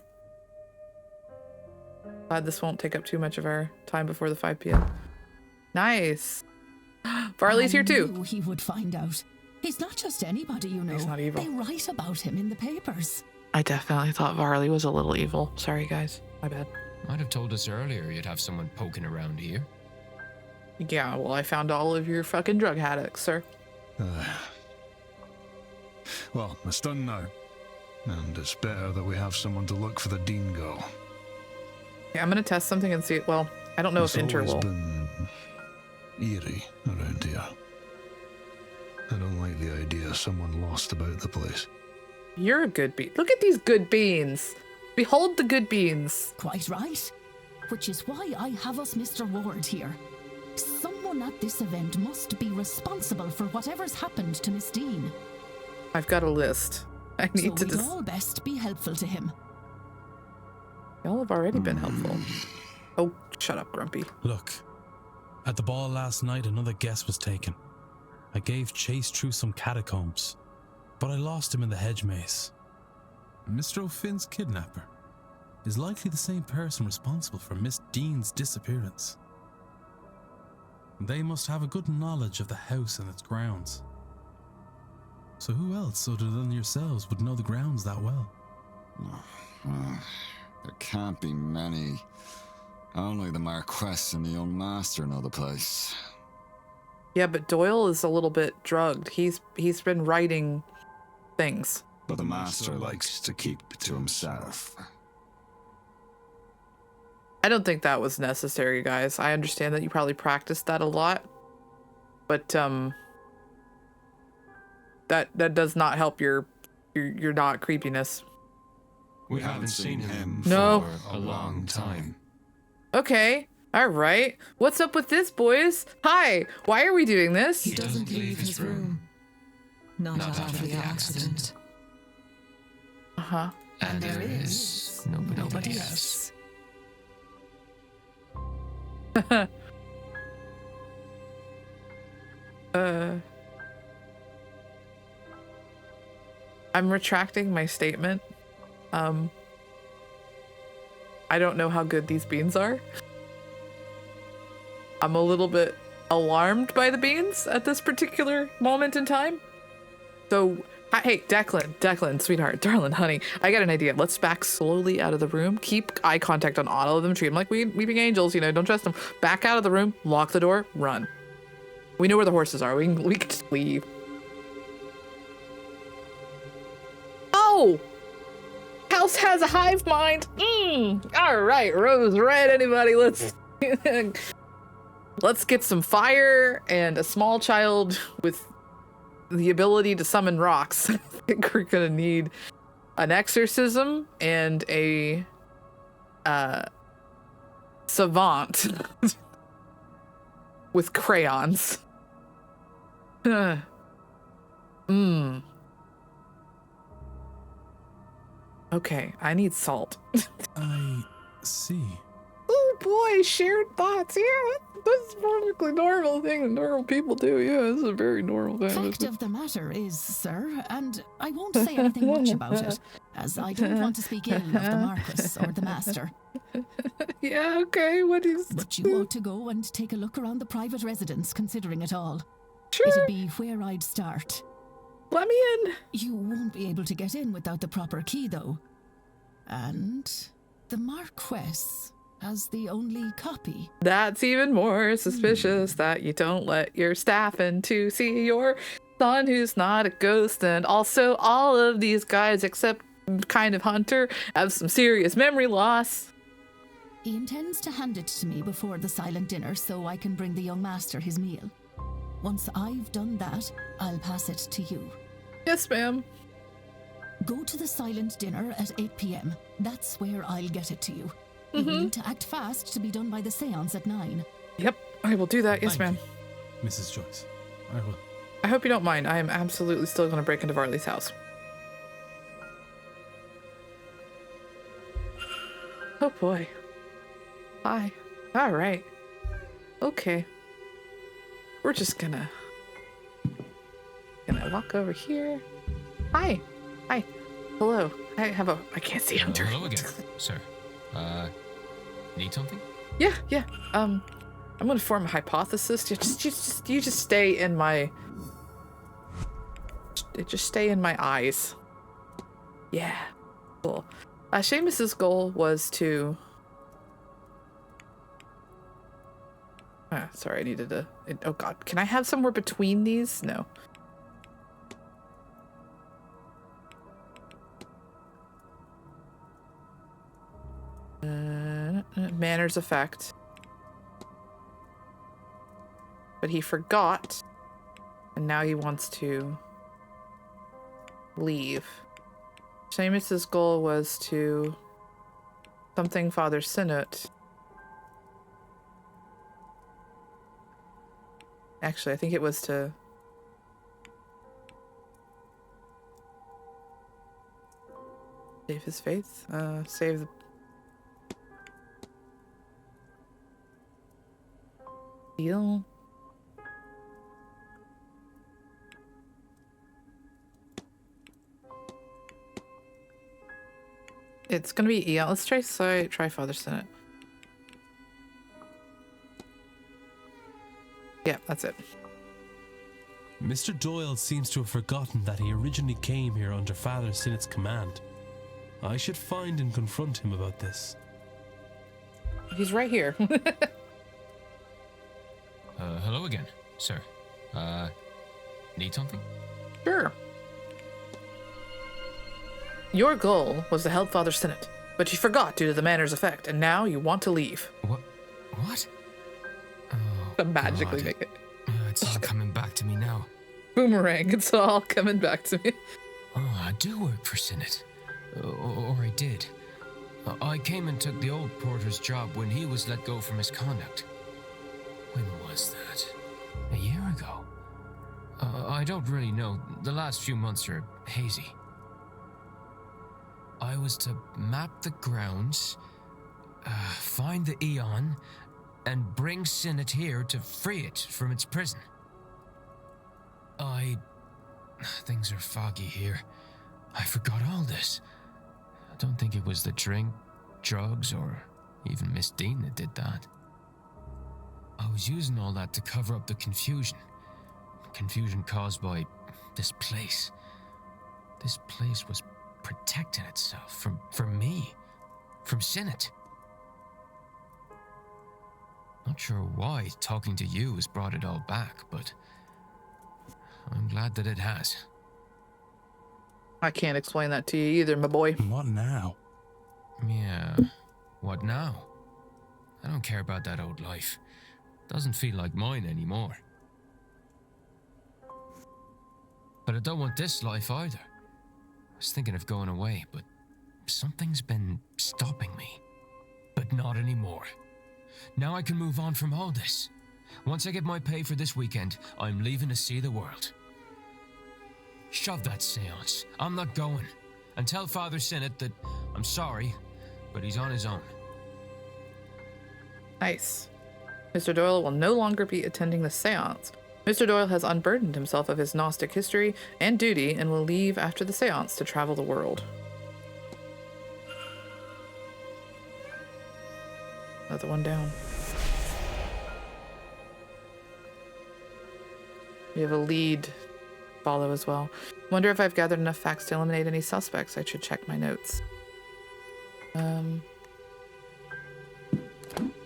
Glad this won't take up too much of our time before the 5 p.m. Nice. Varley's here too.
I knew he would find out. He's not just anybody, you know.
He's not evil.
They write about him in the papers.
I definitely thought Varley was a little evil. Sorry, guys. My bad.
Might have told us earlier you'd have someone poking around here.
Yeah, well, I found all of your fucking drug addicts, sir.
Well, it's done now. And it's better that we have someone to look for the Dean girl.
Yeah, I'm gonna test something and see. Well, I don't know if Inter will.
It's always been eerie around here. I don't like the idea of someone lost about the place.
You're a good bean. Look at these good beans. Behold the good beans.
Quite right. Which is why I have us Mr. Ward here. Someone at this event must be responsible for whatever's happened to Miss Dean.
I've got a list. I need to
we'd
just.
all best be helpful to him.
Y'all have already been helpful. Oh, shut up, Grumpy.
Look, at the ball last night, another guess was taken. I gave chase through some catacombs, but I lost him in the hedge maze. Mr. O'Finn's kidnapper is likely the same person responsible for Miss Dean's disappearance. They must have a good knowledge of the house and its grounds. So who else other than yourselves would know the grounds that well?
There can't be many. Only the Marquess and the young master know the place.
Yeah, but Doyle is a little bit drugged. He's been writing things.
But the master likes to keep to himself.
I don't think that was necessary, guys. I understand that you probably practiced that a lot, but that does not help your not creepiness.
We haven't seen him
No.
for a long time.
Okay. All right. What's up with this, boys? Hi. Why are we doing this?
He doesn't leave his room. Not after the accident.
Uh-huh.
And there is nobody else.
I'm retracting my statement. I don't know how good these beans are. I'm a little bit alarmed by the beans at this particular moment in time. So, hey, Declan, sweetheart, darling, honey, I got an idea. Let's back slowly out of the room. Keep eye contact on all of them. Treat them like weeping angels, you know, don't trust them. Back out of the room, lock the door, run. We know where the horses are. We can just leave. Oh! House has a hive mind. All right, rose red, anybody? Let's get some fire and a small child with the ability to summon rocks. I think we're gonna need an exorcism and a savant with crayons. Okay, I need salt.
I see.
Oh boy, shared thoughts. Yeah, that's a perfectly normal thing that normal people do. Yeah, this is a very normal thing.
Fact of the matter is, sir, and I won't say anything much about it, as I don't want to speak ill of the Marquess or the Master.
Yeah, okay, what is...
But you ought to go and take a look around the private residence, considering it all.
Sure.
It'd be where I'd start.
Let me in.
You won't be able to get in without the proper key, though. And the Marquess has the only copy.
That's even more suspicious that you don't let your staff in to see your son who's not a ghost. And also all of these guys, except kind of Hunter, have some serious memory loss.
He intends to hand it to me before the silent dinner so I can bring the young master his meal. Once I've done that, I'll pass it to you.
Yes, ma'am.
Go to the silent dinner at 8 p.m. That's where I'll get it to you. You need to act fast to be done by the séance at 9.
Yep, I will do that. Yes,
Thank
ma'am.
you, Mrs. Joyce. I will.
I hope you don't mind. I am absolutely still going to break into Varley's house. Oh boy. Hi. All right. Okay. We're just gonna walk over here. Hi. Hi. Hello. I can't see him.
Hello again, sir. Need something?
Yeah. I'm gonna form a hypothesis. You just stay in my. Just stay in my eyes. Yeah. Cool. Seamus's goal was to. Sorry, I needed to. Oh God, can I have somewhere between these? No. Manor's effect. But he forgot, and now he wants to leave. Seamus's goal was to something Father Sinnoot. Actually, I think it was to save his faith. Save the deal. It's gonna be Eon. Let's try Father Sinnoot. Yeah, that's it.
Mr. Doyle seems to have forgotten that he originally came here under Father Sinnoot's command. I should find and confront him about this.
He's right here.
Hello again, sir. Need something?
Sure. Your goal was to help Father Sinnoot, but you forgot due to the Manor's effect, and now you want to leave.
What?
To magically
God.
make it.
It's all coming back to me now.
Boomerang, it's all coming back to me.
Oh, I do work for Sinnoot. Or I did. I came and took the old porter's job when he was let go for misconduct. When was that? A year ago? I don't really know. The last few months are hazy. I was to map the grounds, find the Eon, and bring Sinnoot here to free it from its prison. Things are foggy here. I forgot all this. I don't think it was the drink, drugs, or even Miss Dean that did that. I was using all that to cover up the confusion. Confusion caused by this place. This place was protecting itself from me, from Sinnoot. Not sure why talking to you has brought it all back, but I'm glad that it has.
I can't explain that to you either, my boy.
What now?
Yeah, what now? I don't care about that old life. Doesn't feel like mine anymore. But I don't want this life either. I was thinking of going away, but something's been stopping me. But not anymore. Now I can move on from all this. Once I get my pay for this weekend, I'm leaving to see the world. Shove that séance. I'm not going. And tell Father Sinnoot that I'm sorry, but he's on his own.
Nice. Mr. Doyle will no longer be attending the séance. Mr. Doyle has unburdened himself of his Gnostic history and duty and will leave after the séance to travel the world. Another one down. We have a lead follow as well. Wonder if I've gathered enough facts to eliminate any suspects. I should check my notes.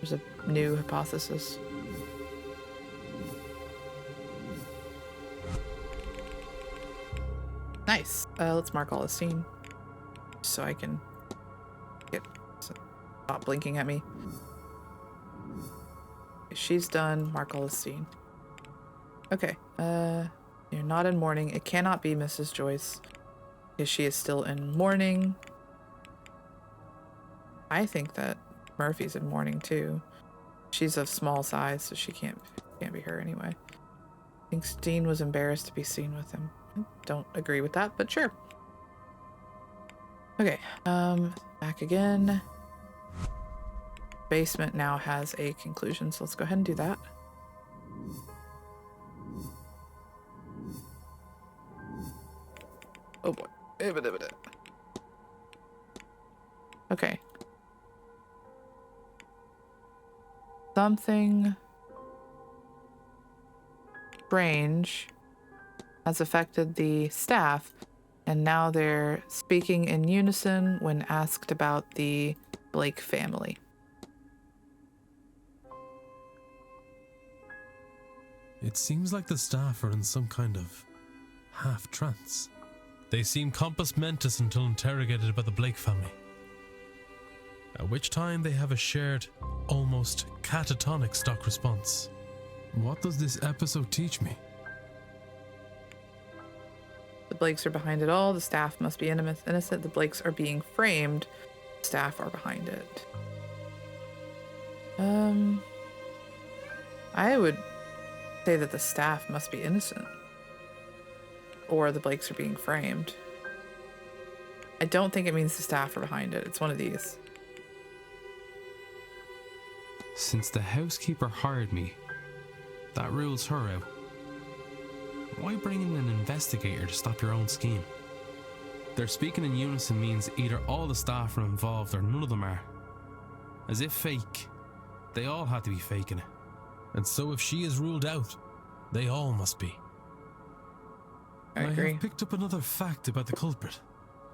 There's a new hypothesis. Nice. Let's mark all the scene so I can get Stop blinking at me. She's done. Mark all is seen. Okay. You're not in mourning. It cannot be Mrs. Joyce, because she is still in mourning. I think that Murphy's in mourning too. She's of small size, so she can't be her anyway. I think Dean was embarrassed to be seen with him. I don't agree with that, but sure. Okay, back again. Basement now has a conclusion, so let's go ahead and do that. Oh boy. Okay. Something strange has affected the staff, and now they're speaking in unison when asked about the Blake family.
It seems like the staff are in some kind of half trance. They seem compos mentis until interrogated by the Blake family, at which time they have a shared, almost catatonic stock response. What does this episode teach me?
The Blakes are behind it all. The staff must be innocent. The Blakes are being framed. The staff are behind it. I would say that the staff must be innocent. Or the Blakes are being framed. I don't think it means the staff are behind it. It's one of these.
Since the housekeeper hired me, that rules her out. Why bring in an investigator to stop your own scheme? Their speaking in unison means either all the staff are involved or none of them are. As if fake, they all had to be faking it. And so if she is ruled out, they all must be.
I agree.
have picked up another fact about the culprit.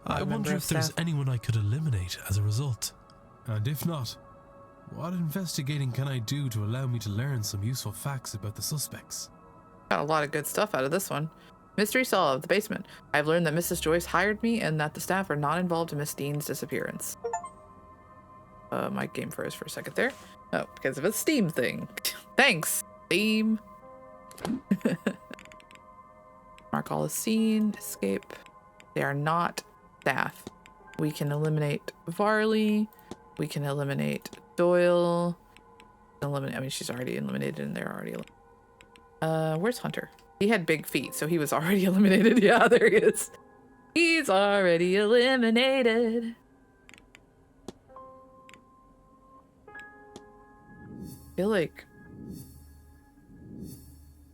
I
member
wonder
of
if there's
staff.
anyone I could eliminate as a result. And if not, what investigating can I do to allow me to learn some useful facts about the suspects?
Got a lot of good stuff out of this one. Mystery solved. The basement. I've learned that Mrs. Joyce hired me and that the staff are not involved in Miss Dean's disappearance. My game froze for a second there. Oh, because of a Steam thing. Thanks, Steam. Mark all is seen. Escape. They are not staff. We can eliminate Varley. We can eliminate Doyle. I mean, she's already eliminated and they're already eliminated. Where's Hunter? He had big feet, so he was already eliminated. Yeah, there he is. He's already eliminated. I feel like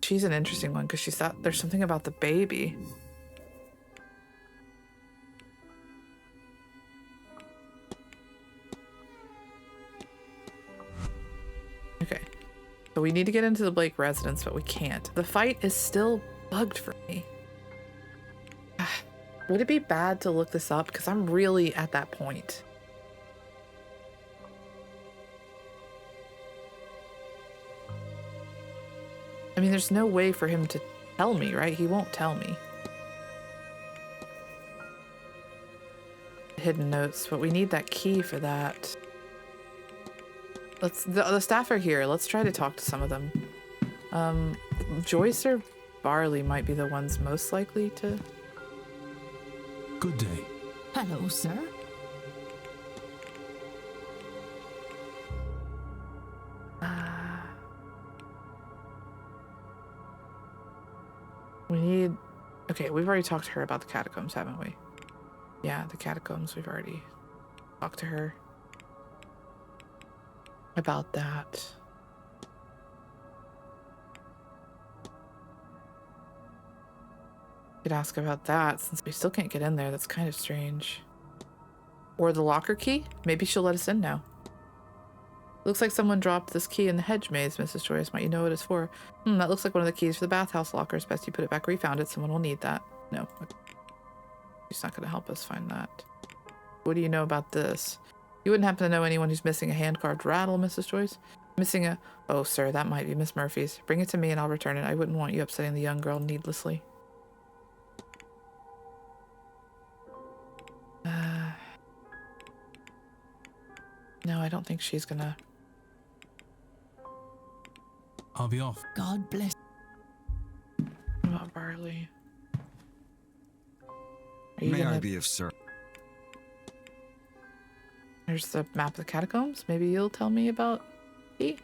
she's an interesting one because she thought there's something about the baby. Okay. So we need to get into the Blake residence, but we can't. The fight is still bugged for me. Would it be bad to look this up? Because I'm really at that point. I mean, there's no way for him to tell me, right? He won't tell me. Hidden notes, but we need that key for that. The staff are here. Let's try to talk to some of them. Joyce or Barley might be the ones most likely to.
Good day.
Hello, sir.
We need. Okay, we've already talked to her about the catacombs, haven't we? Yeah, the catacombs. We've already talked to her about that. Could ask about that since we still can't get in there. That's kind of strange. Or the locker key? Maybe she'll let us in now. Looks like someone dropped this key in the hedge maze, Mrs. Joyce. Might you know what it's for? That looks like one of the keys for the bathhouse lockers. Best you put it back where you found it. Someone will need that. No. She's not going to help us find that. What do you know about this? You wouldn't happen to know anyone who's missing a hand-carved rattle, Mrs. Joyce? Missing a... Oh, sir, that might be Miss Murphy's. Bring it to me and I'll return it. I wouldn't want you upsetting the young girl needlessly. No, I don't think she's gonna.
I'll be off.
God bless.
What about Barley? Are you
May
gonna...
I be of service?
There's the map of the catacombs. Maybe you'll tell me about it.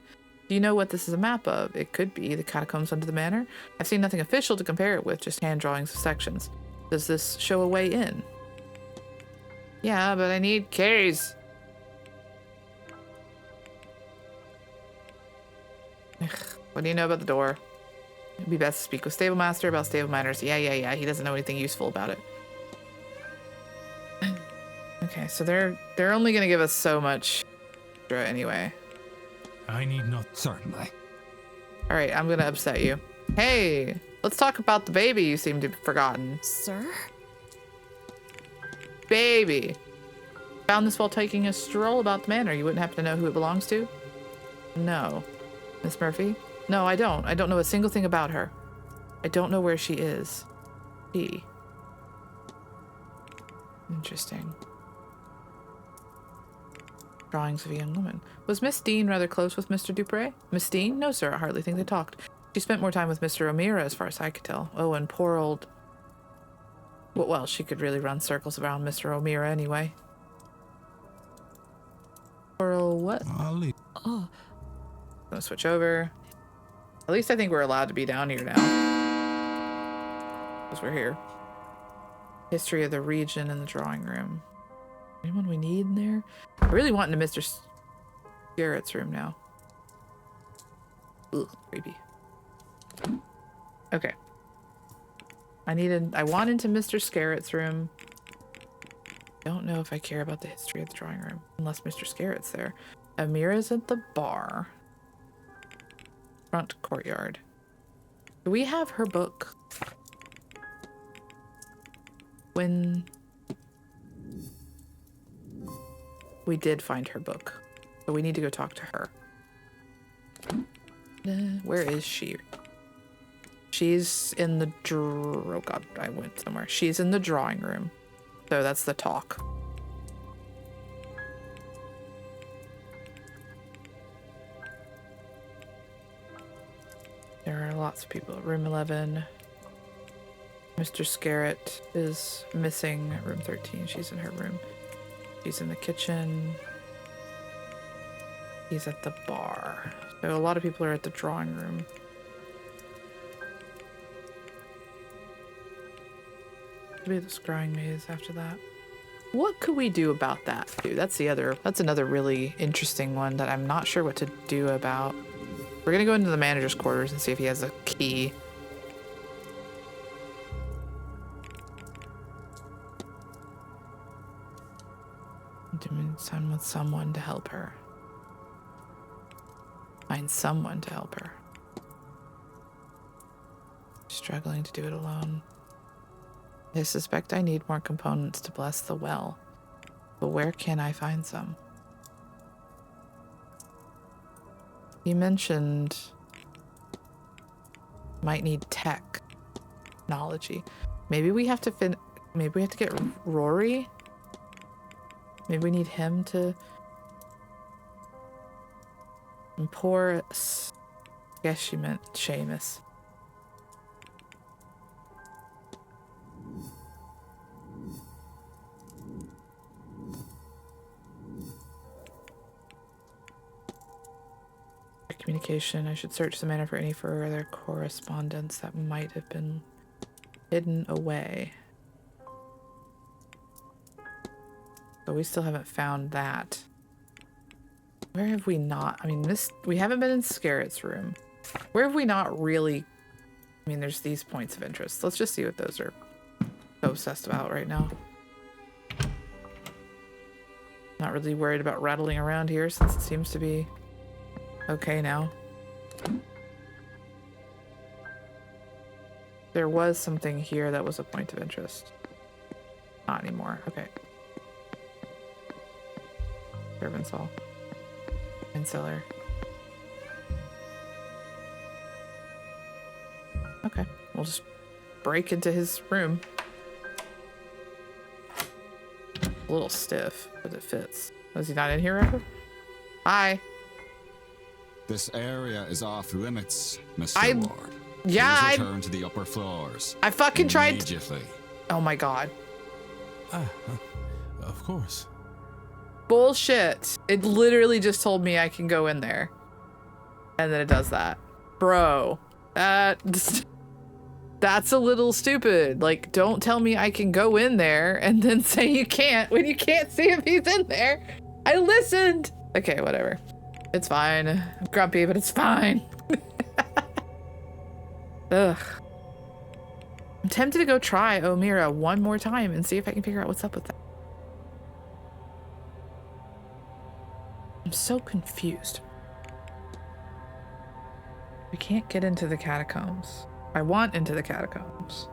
Do you know what this is a map of? It could be the catacombs under the manor. I've seen nothing official to compare it with, just hand drawings of sections. Does this show a way in? Yeah, but I need keys. Ugh, what do you know about the door? It'd be best to speak with stable master about stable matters. Yeah. He doesn't know anything useful about it. Okay, so they're only gonna give us so much extra anyway.
I need not.
Certainly.
All right, I'm gonna upset you. Hey, let's talk about the baby you seem to have forgotten.
Sir?
Baby. Found this while taking a stroll about the manor. You wouldn't happen to know who it belongs to? No. Miss Murphy? No, I don't. I don't know a single thing about her. I don't know where she is. Interesting. Drawings of a young woman. Was Miss Dean rather close with Mr. Dupre? Miss Dean? No, sir. I hardly think they talked. She spent more time with Mr. O'Meara, as far as I could tell. Oh, and poor old... Well, she could really run circles around Mr. O'Meara anyway. Poor old what?
I'll leave.
Oh,
Gonna switch over. At least I think we're allowed to be down here now. Because we're here. History of the region in the drawing room. Anyone we need in there? I really want into Mr. Garrett's room now. Ugh, creepy. Okay. I want into Mr. Scarrett's room. Don't know if I care about the history of the drawing room. Unless Mr. Scarrett's there. Amira's at the bar. Front courtyard. Do we have her book? When... We did find her book. So we need to go talk to her. Where is she? She's in the oh god, I went somewhere. She's in the drawing room. So that's the talk. There are lots of people. Room 11. Mr. Scarrett is missing. Room 13. She's in her room. She's in the kitchen. He's at the bar. So a lot of people are at the drawing room. Maybe the scrying maze after that. What could we do about that, too? That's another really interesting one that I'm not sure what to do about. We're gonna go into the manager's quarters and see if he has a key. Someone to help her. Find someone to help her. Struggling to do it alone. I suspect I need more components to bless the well. But where can I find some? You mentioned might need technology. Maybe we have to get Rory. Maybe we need him to. And poor. I guess she meant Seamus. Communication. I should search the manor for any further correspondence that might have been hidden away. But we still haven't found that. Where have we not? I mean, we haven't been in Scarrett's room. Where have we not really? I mean, there's these points of interest. Let's just see what those are so obsessed about right now. Not really worried about rattling around here since it seems to be okay now. There was something here that was a point of interest. Not anymore. Okay. Servants' hall. And cellar. Okay. We'll just break into his room. A little stiff, but it fits. Was he not in here ever? Hi.
This area is off limits, Mr.
I-
Ward.
Yeah,
Please
I
return to the upper floors.
I fucking tried.
Immediately.
Oh my god.
Of course.
Bullshit. It literally just told me I can go in there. And then it does that. Bro. That's a little stupid. Like, don't tell me I can go in there and then say you can't when you can't see if he's in there. I listened. Okay, whatever. It's fine. I'm grumpy, but it's fine. Ugh. I'm tempted to go try Omira one more time and see if I can figure out what's up with that. I'm so confused. I can't get into the catacombs. I want into the catacombs,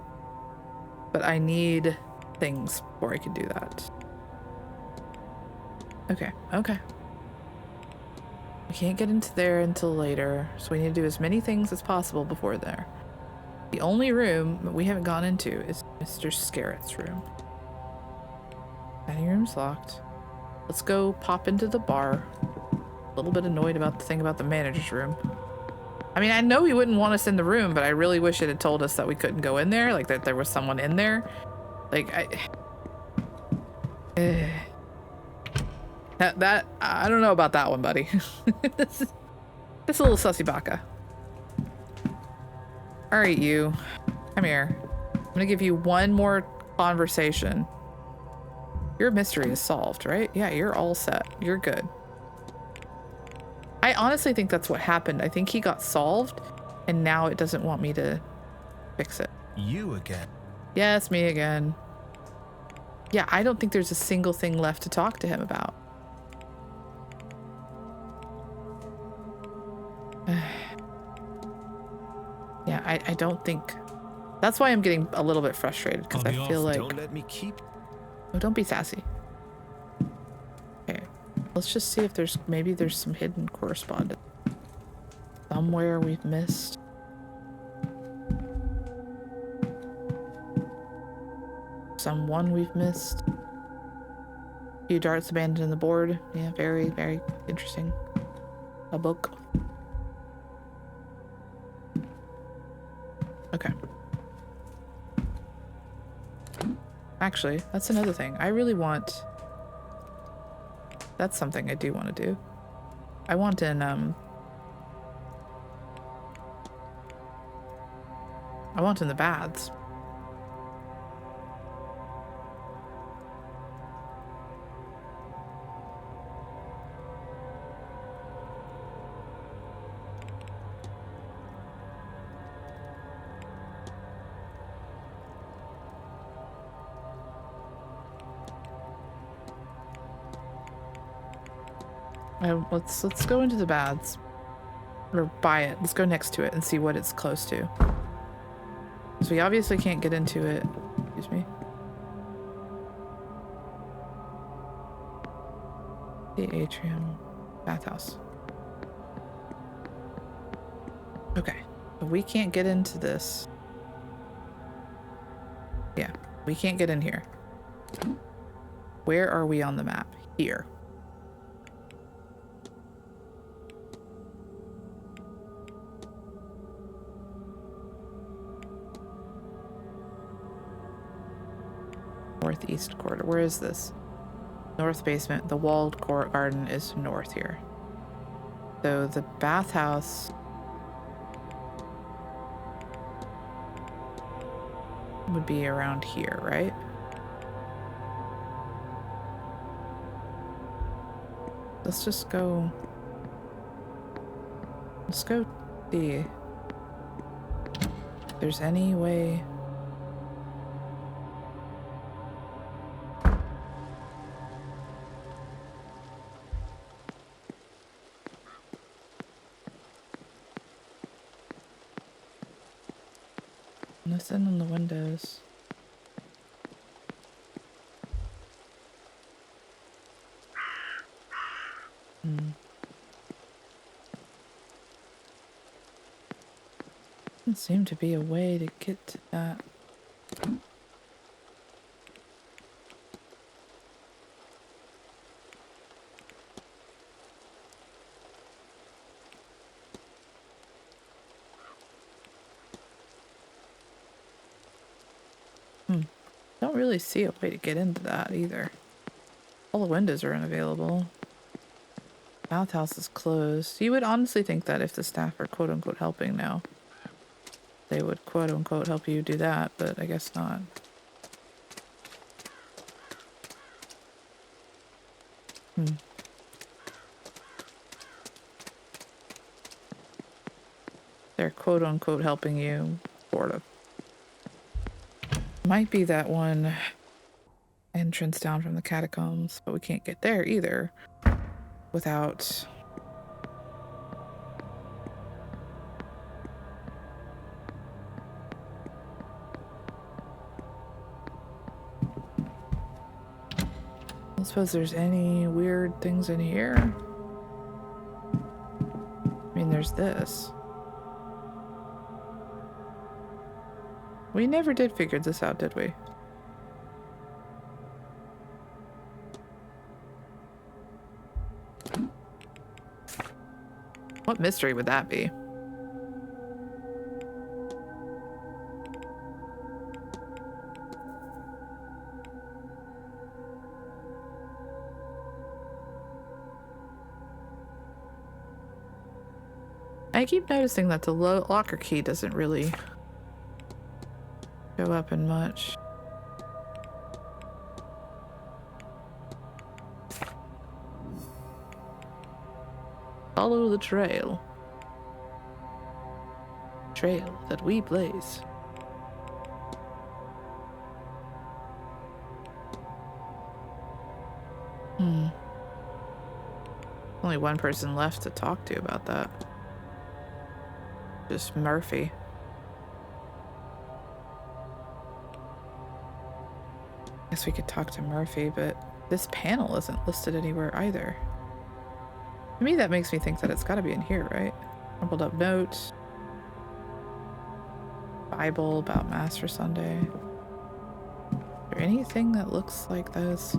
but I need things before I can do that. Okay, okay. I can't get into there until later, so we need to do as many things as possible before there. The only room that we haven't gone into is Mr. Scarrett's room. Dining room's locked. Let's go pop into the bar. A little bit annoyed about the thing about the manager's room. I mean, I know he wouldn't want us in the room, but I really wish it had told us that we couldn't go in there, like that there was someone in there. Like, I don't know about that one, buddy. This is a little sussy baka. All right, you. Come here. I'm gonna give you one more conversation. Your mystery is solved, right? Yeah, you're all set. You're good. I honestly think that's what happened. I think he got solved, and now it doesn't want me to fix it.
You again?
Yes, me again. Yeah, I don't think there's a single thing left to talk to him about. Yeah, I don't think... That's why I'm getting a little bit frustrated, because I feel like...
Don't let me keep...
Oh, don't be sassy. Okay, let's just see if maybe there's some hidden correspondence. Somewhere we've missed. Someone we've missed. A few darts abandoned in the board. Yeah, very, very interesting. A book. Okay. Actually, that's another thing. I really want... That's something I do want to do. I want in, I want in the baths. Let's go into the baths, or buy it. Let's go next to it and see what it's close to. So we obviously can't get into it. Excuse me. The atrium, bathhouse. Okay, so we can't get into this. Yeah, we can't get in here. Where are we on the map? Here. Northeast corridor. Where is this? North basement. The walled court garden is north here. So the bathhouse would be around here, right? Let's just go. Let's go see if there's any way. Nothing on the windows. Doesn't seem to be a way to get to that. Don't really see a way to get into that either. All the windows are unavailable. Bathhouse is closed. You would honestly think that if the staff are quote-unquote helping now, they would quote-unquote help you do that, but I guess not. They're quote-unquote helping you, sort of. Might be that one entrance down from the catacombs, but we can't get there either without... I don't suppose there's any weird things in here. I mean, there's this. We never did figure this out, did we? What mystery would that be? I keep noticing that the locker key doesn't really go up in much. Follow the trail. Trail that we blaze. Only one person left to talk to about that. Just Murphy. Guess we could talk to Murphy, but this panel isn't listed anywhere either. To me, that makes me think that it's got to be in here, right? Crumpled up note. Bible about Mass for Sunday. Is there anything that looks like this?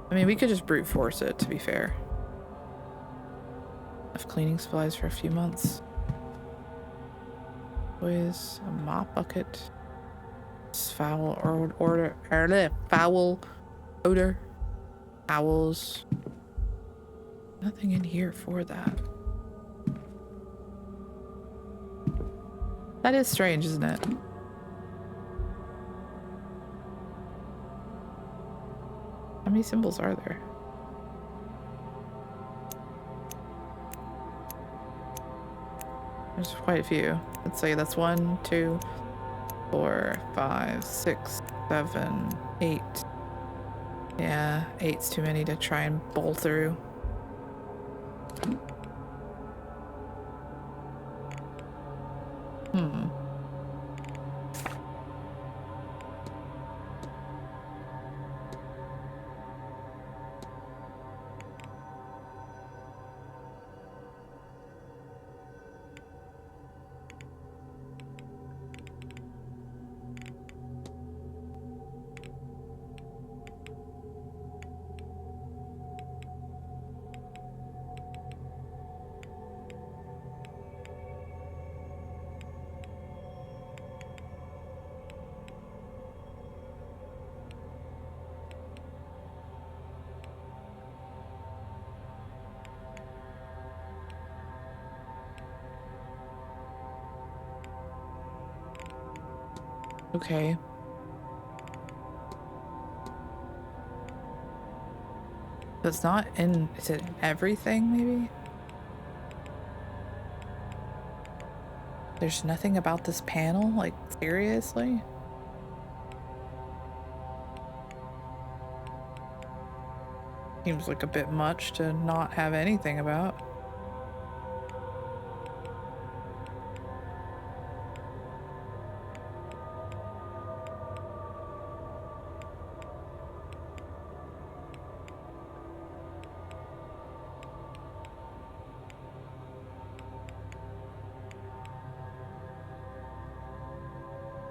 I mean, we could just brute force it, to be fair. Enough cleaning supplies for a few months. Toys, a mop bucket. Foul foul odor. Owls. Nothing in here for that. That is strange, isn't it? How many symbols are there? There's quite a few. Let's say that's 1, 2, 4, 5, 6, 7, 8. Yeah, 8's too many to try and bowl through. Okay. It's not in, is it in everything, maybe? There's nothing about this panel? Like, seriously? Seems like a bit much to not have anything about.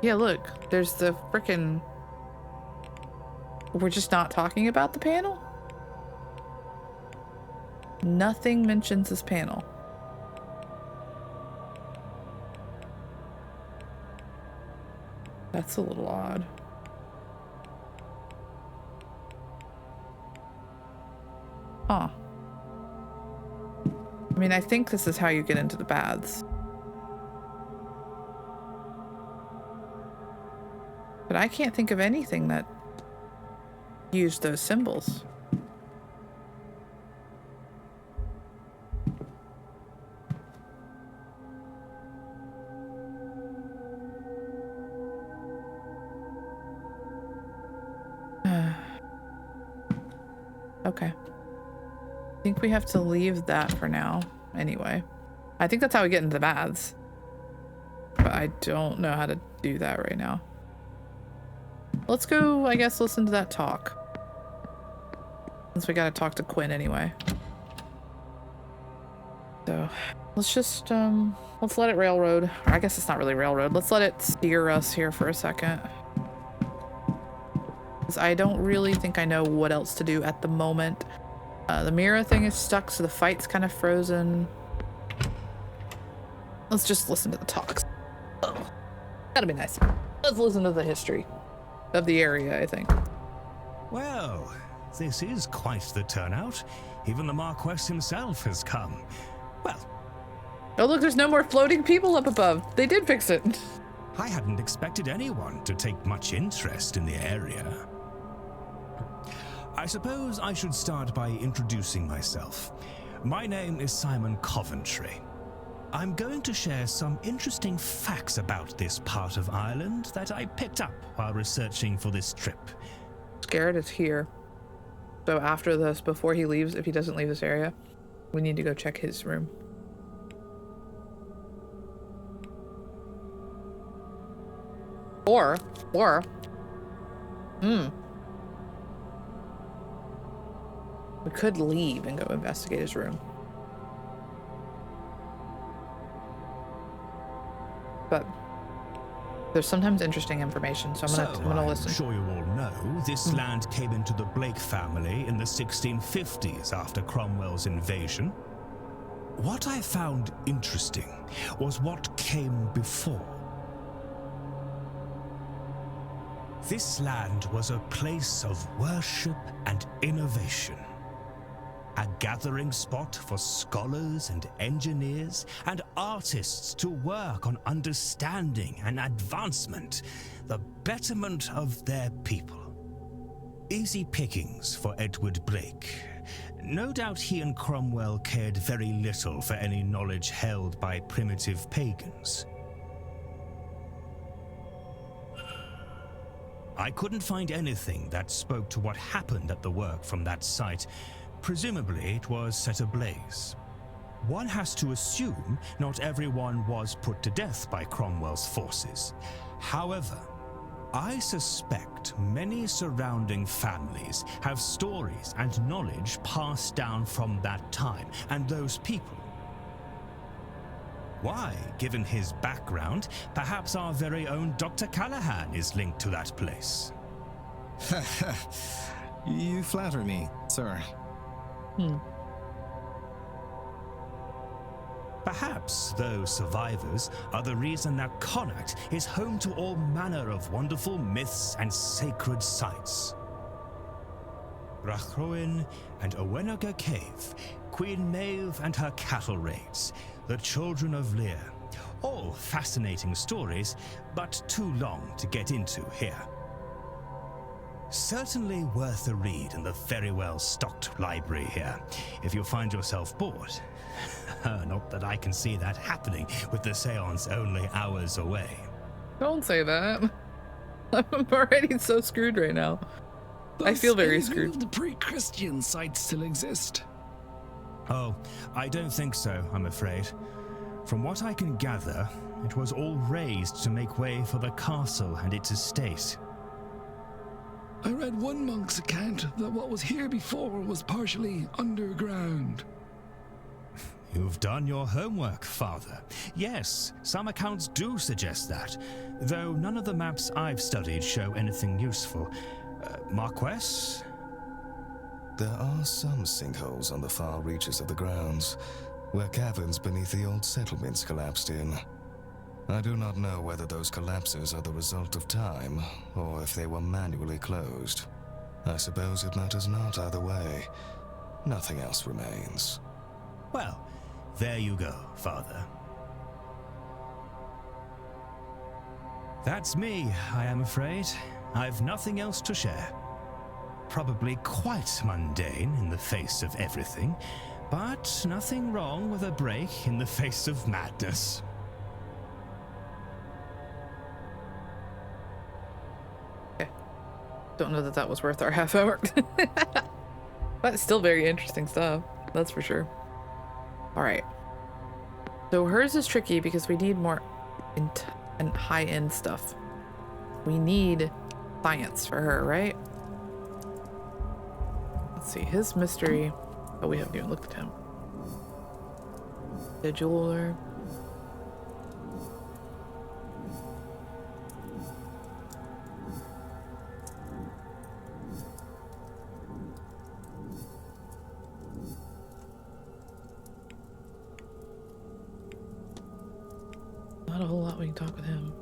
Yeah, look, there's the frickin'... We're just not talking about the panel? Nothing mentions this panel. That's a little odd. mean, I think this is how you get into the baths. But I can't think of anything that used those symbols. Okay. I think we have to leave that for now. Anyway, I think that's how we get into the baths. But I don't know how to do that right now. Let's go, I guess, listen to that talk. Since we gotta talk to Quinn anyway. So, let's just, let's let it railroad. Or I guess it's not really railroad. Let's let it steer us here for a second. Because I don't really think I know what else to do at the moment. The mirror thing is stuck, so the fight's kind of frozen. Let's just listen to the talks. Oh, that'll be nice. Let's listen to the history of the area, I think.
Well, this is quite the turnout. Even the Marquess himself has come. Well...
Oh look, there's no more floating people up above. They did fix it.
I hadn't expected anyone to take much interest in the area. I suppose I should start by introducing myself. My name is Simon Coventry. I'm going to share some interesting facts about this part of Ireland that I picked up while researching for this trip.
Garrett is here. So after this, before he leaves, if he doesn't leave this area, we need to go check his room. Or, we could leave and go investigate his room. But there's sometimes interesting information, so I'm gonna listen.
I'm sure you all know, this land came into the Blake family in the 1650s after Cromwell's invasion. What I found interesting was what came before. This land was a place of worship and innovation. A gathering spot for scholars and engineers and artists to work on understanding and advancement, the betterment of their people. Easy pickings for Edward Blake. No doubt he and Cromwell cared very little for any knowledge held by primitive pagans. I couldn't find anything that spoke to what happened at the work from that site. Presumably, it was set ablaze. One has to assume not everyone was put to death by Cromwell's forces. However, I suspect many surrounding families have stories and knowledge passed down from that time and those people. Why, given his background, perhaps our very own Dr. Callahan is linked to that place.
You flatter me, sir.
Perhaps those survivors are the reason that Connacht is home to all manner of wonderful myths and sacred sites. Rachroin and Owenaga Cave, Queen Maeve and her cattle raids, the Children of Lear. All fascinating stories, but too long to get into here. Certainly worth a read in the very well-stocked library here, if you find yourself bored. Not that I can see that happening with the Séance only hours away.
Don't say that. I'm already so screwed right now. I feel very screwed.
Does the pre-Christian site still exist?
Oh, I don't think so, I'm afraid. From what I can gather, it was all razed to make way for the castle and its estate.
I read one monk's account that what was here before was partially underground.
You've done your homework, Father. Yes, some accounts do suggest that, though none of the maps I've studied show anything useful. Marquess?
There are some sinkholes on the far reaches of the grounds, where caverns beneath the old settlements collapsed in. I do not know whether those collapses are the result of time, or if they were manually closed. I suppose it matters not either way. Nothing else remains.
Well, There you go, Father. That's me, I am afraid. I've nothing else to share. Probably quite mundane in the face of everything, but nothing wrong with a break in the face of madness.
Okay. Don't know that that was worth our half hour. But it's still very interesting stuff, that's for sure. All right. So hers is tricky because we need more and high-end stuff. We need science for her, right? Let's see, his mystery. Oh, we haven't even looked at him. The jeweler. Not a whole lot we can talk with him.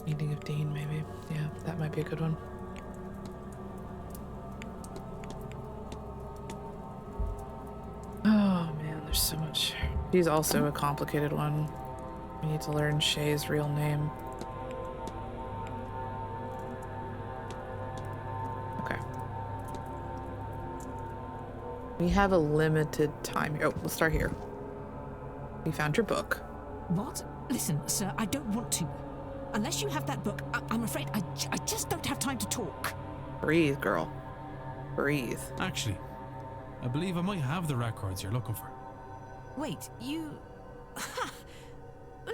Meeting of Dean, maybe. Yeah, that might be a good one. Oh man, there's so much. She's also a complicated one. We need to learn Shay's real name. Okay. We have a limited time here. Oh, let's start here. We found your book.
What? Listen, sir, I don't want to. Unless you have that book, I'm afraid I just don't have time to talk.
Breathe, girl. Breathe.
Actually, I believe I might have the records you're looking for.
Wait, you... Ha!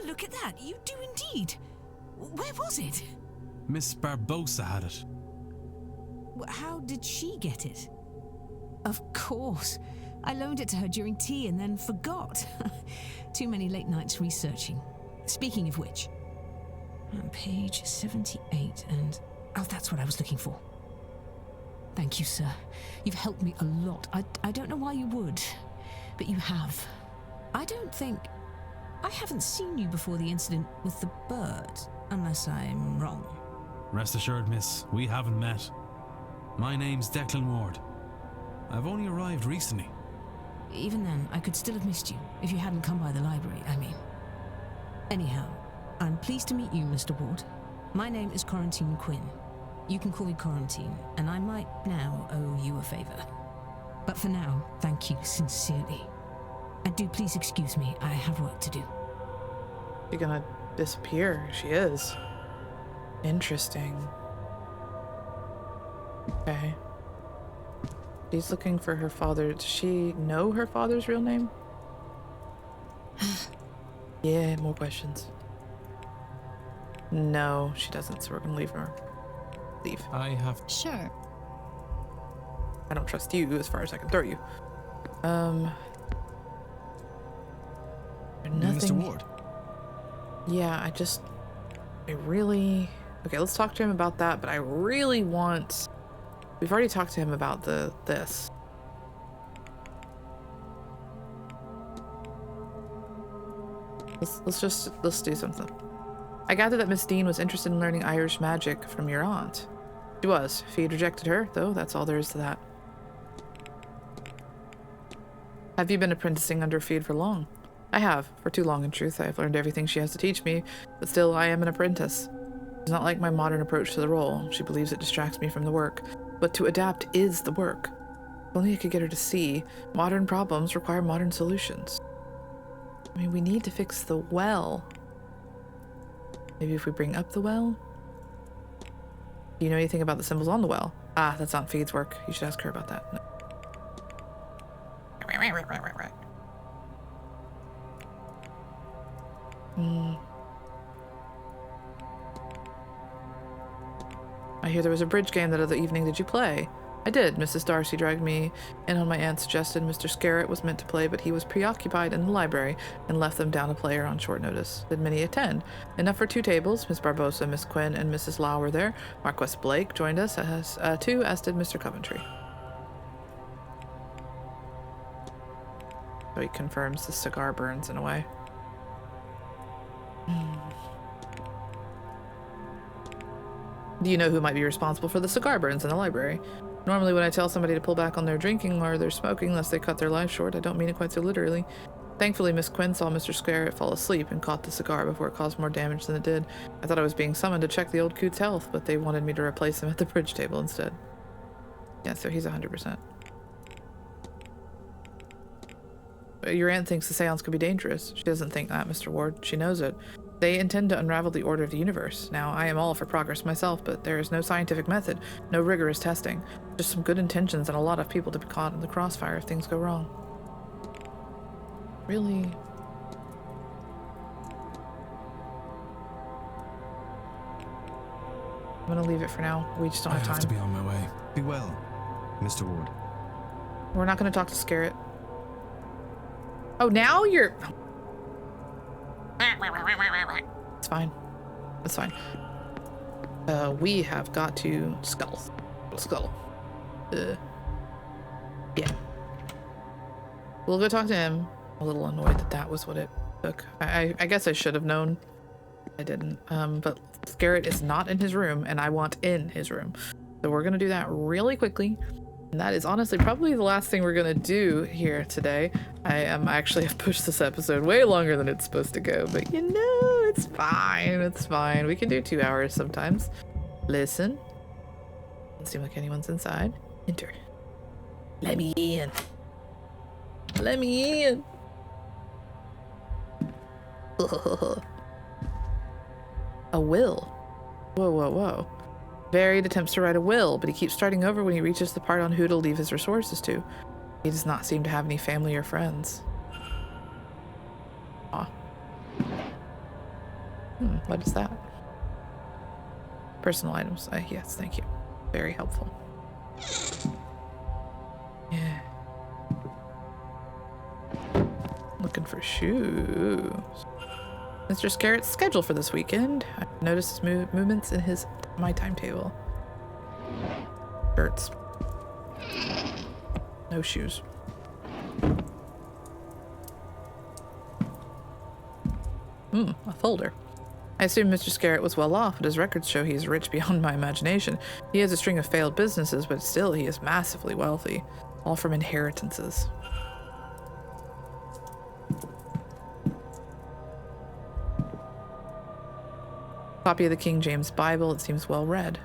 Look at that, you do indeed. Where was it?
Miss Barbosa had it.
How did she get it? Of course. I loaned it to her during tea and then forgot. Too many late nights researching. Speaking of which, on page 78 and... Oh, that's what I was looking for. Thank you, sir. You've helped me a lot. I don't know why you would, but you have. I don't think... I haven't seen you before the incident with the bird, unless I'm wrong.
Rest assured, miss, we haven't met. My name's Declan Ward. I've only arrived recently.
Even then, I could still have missed you if you hadn't come by the library, I mean. Anyhow, I'm pleased to meet you, Mr. Ward. My name is Quarantine Quinn. You can call me Quarantine, and I might now owe you a favor. But for now, thank you sincerely. And do please excuse me, I have work to do.
She's gonna disappear. She is. Interesting. Okay. She's looking for her father. Does she know her father's real name? Yeah, more questions. No, she doesn't, so we're gonna leave her. Leave.
I have...
Sure.
I don't trust you as far as I can throw you. Nothing.
Mr. Ward.
Yeah, I really... Okay, let's talk to him about that, but I really want... We've already talked to him about this. Let's do something. I gather that Miss Dean was interested in learning Irish magic from your aunt. She was. Feed rejected her, though. That's all there is to that. Have you been apprenticing under Feed for long? I have. For too long, in truth. I have learned everything she has to teach me, but still, I am an apprentice. It's not like my modern approach to the role. She believes it distracts me from the work. But to adapt is the work. If only I could get her to see. Modern problems require modern solutions. I mean, we need to fix the well. Maybe if we bring up the well? Do you know anything about the symbols on the well? Ah, that's not Feed's work. You should ask her about that. No. I hear there was a bridge game that other evening. Did you play? I did. Mrs. Darcy dragged me in on my aunt suggested Mr. Scarrett was meant to play, but he was preoccupied in the library and left them down a player on short notice. Did many attend? Enough for 2 tables. Miss Barbosa, Miss Quinn, and Mrs. Lau were there. Marquess Blake joined us as too, as did Mr. Coventry. So he confirms the cigar burns in a way. Do you know who might be responsible for the cigar burns in the library? Normally when I tell somebody to pull back on their drinking or their smoking unless they cut their life short, I don't mean it quite so literally. Thankfully, Miss Quinn saw Mr. Scarrett fall asleep and caught the cigar before it caused more damage than it did. I thought I was being summoned to check the old coot's health, but they wanted me to replace him at the bridge table instead. Yeah, so he's 100%. Your aunt thinks the seance could be dangerous. She doesn't think that, Mr. Ward. She knows it. They intend to unravel the order of the universe. Now, I am all for progress myself, but there is no scientific method, no rigorous testing. Just some good intentions and a lot of people to be caught in the crossfire if things go wrong. Really? I'm gonna leave it for now. We just don't have time.
I have to be on my way. Be well, Mr. Ward.
We're not gonna talk to Scarrett. Oh, now you're... It's fine. It's fine. We have got to scuttle. Yeah. We'll go talk to him. I'm a little annoyed that that was what it took. I guess I should have known. I didn't. But Scarrett is not in his room, and I want in his room. So we're gonna do that really quickly. And that is honestly probably the last thing we're gonna do here today. I actually have pushed this episode way longer than it's supposed to go, but you know, it's fine. It's fine. We can do 2 hours sometimes. Listen. Doesn't seem like anyone's inside. Enter. Let me in. Let me in. A will. Whoa, whoa, whoa. Varied attempts to write a will, but he keeps starting over when he reaches the part on who to leave his resources to. He does not seem to have any family or friends. Aw. What is that? Personal items. Yes, thank you. Very helpful. Yeah. Looking for shoes. Mr. Scarrett's schedule for this weekend. I've noticed his movements in my timetable. Shirts. No shoes. A folder. I assume Mr. Scarrett was well off, but his records show he is rich beyond my imagination. He has a string of failed businesses, but still he is massively wealthy. All from inheritances. Copy of the King James Bible. It seems well read.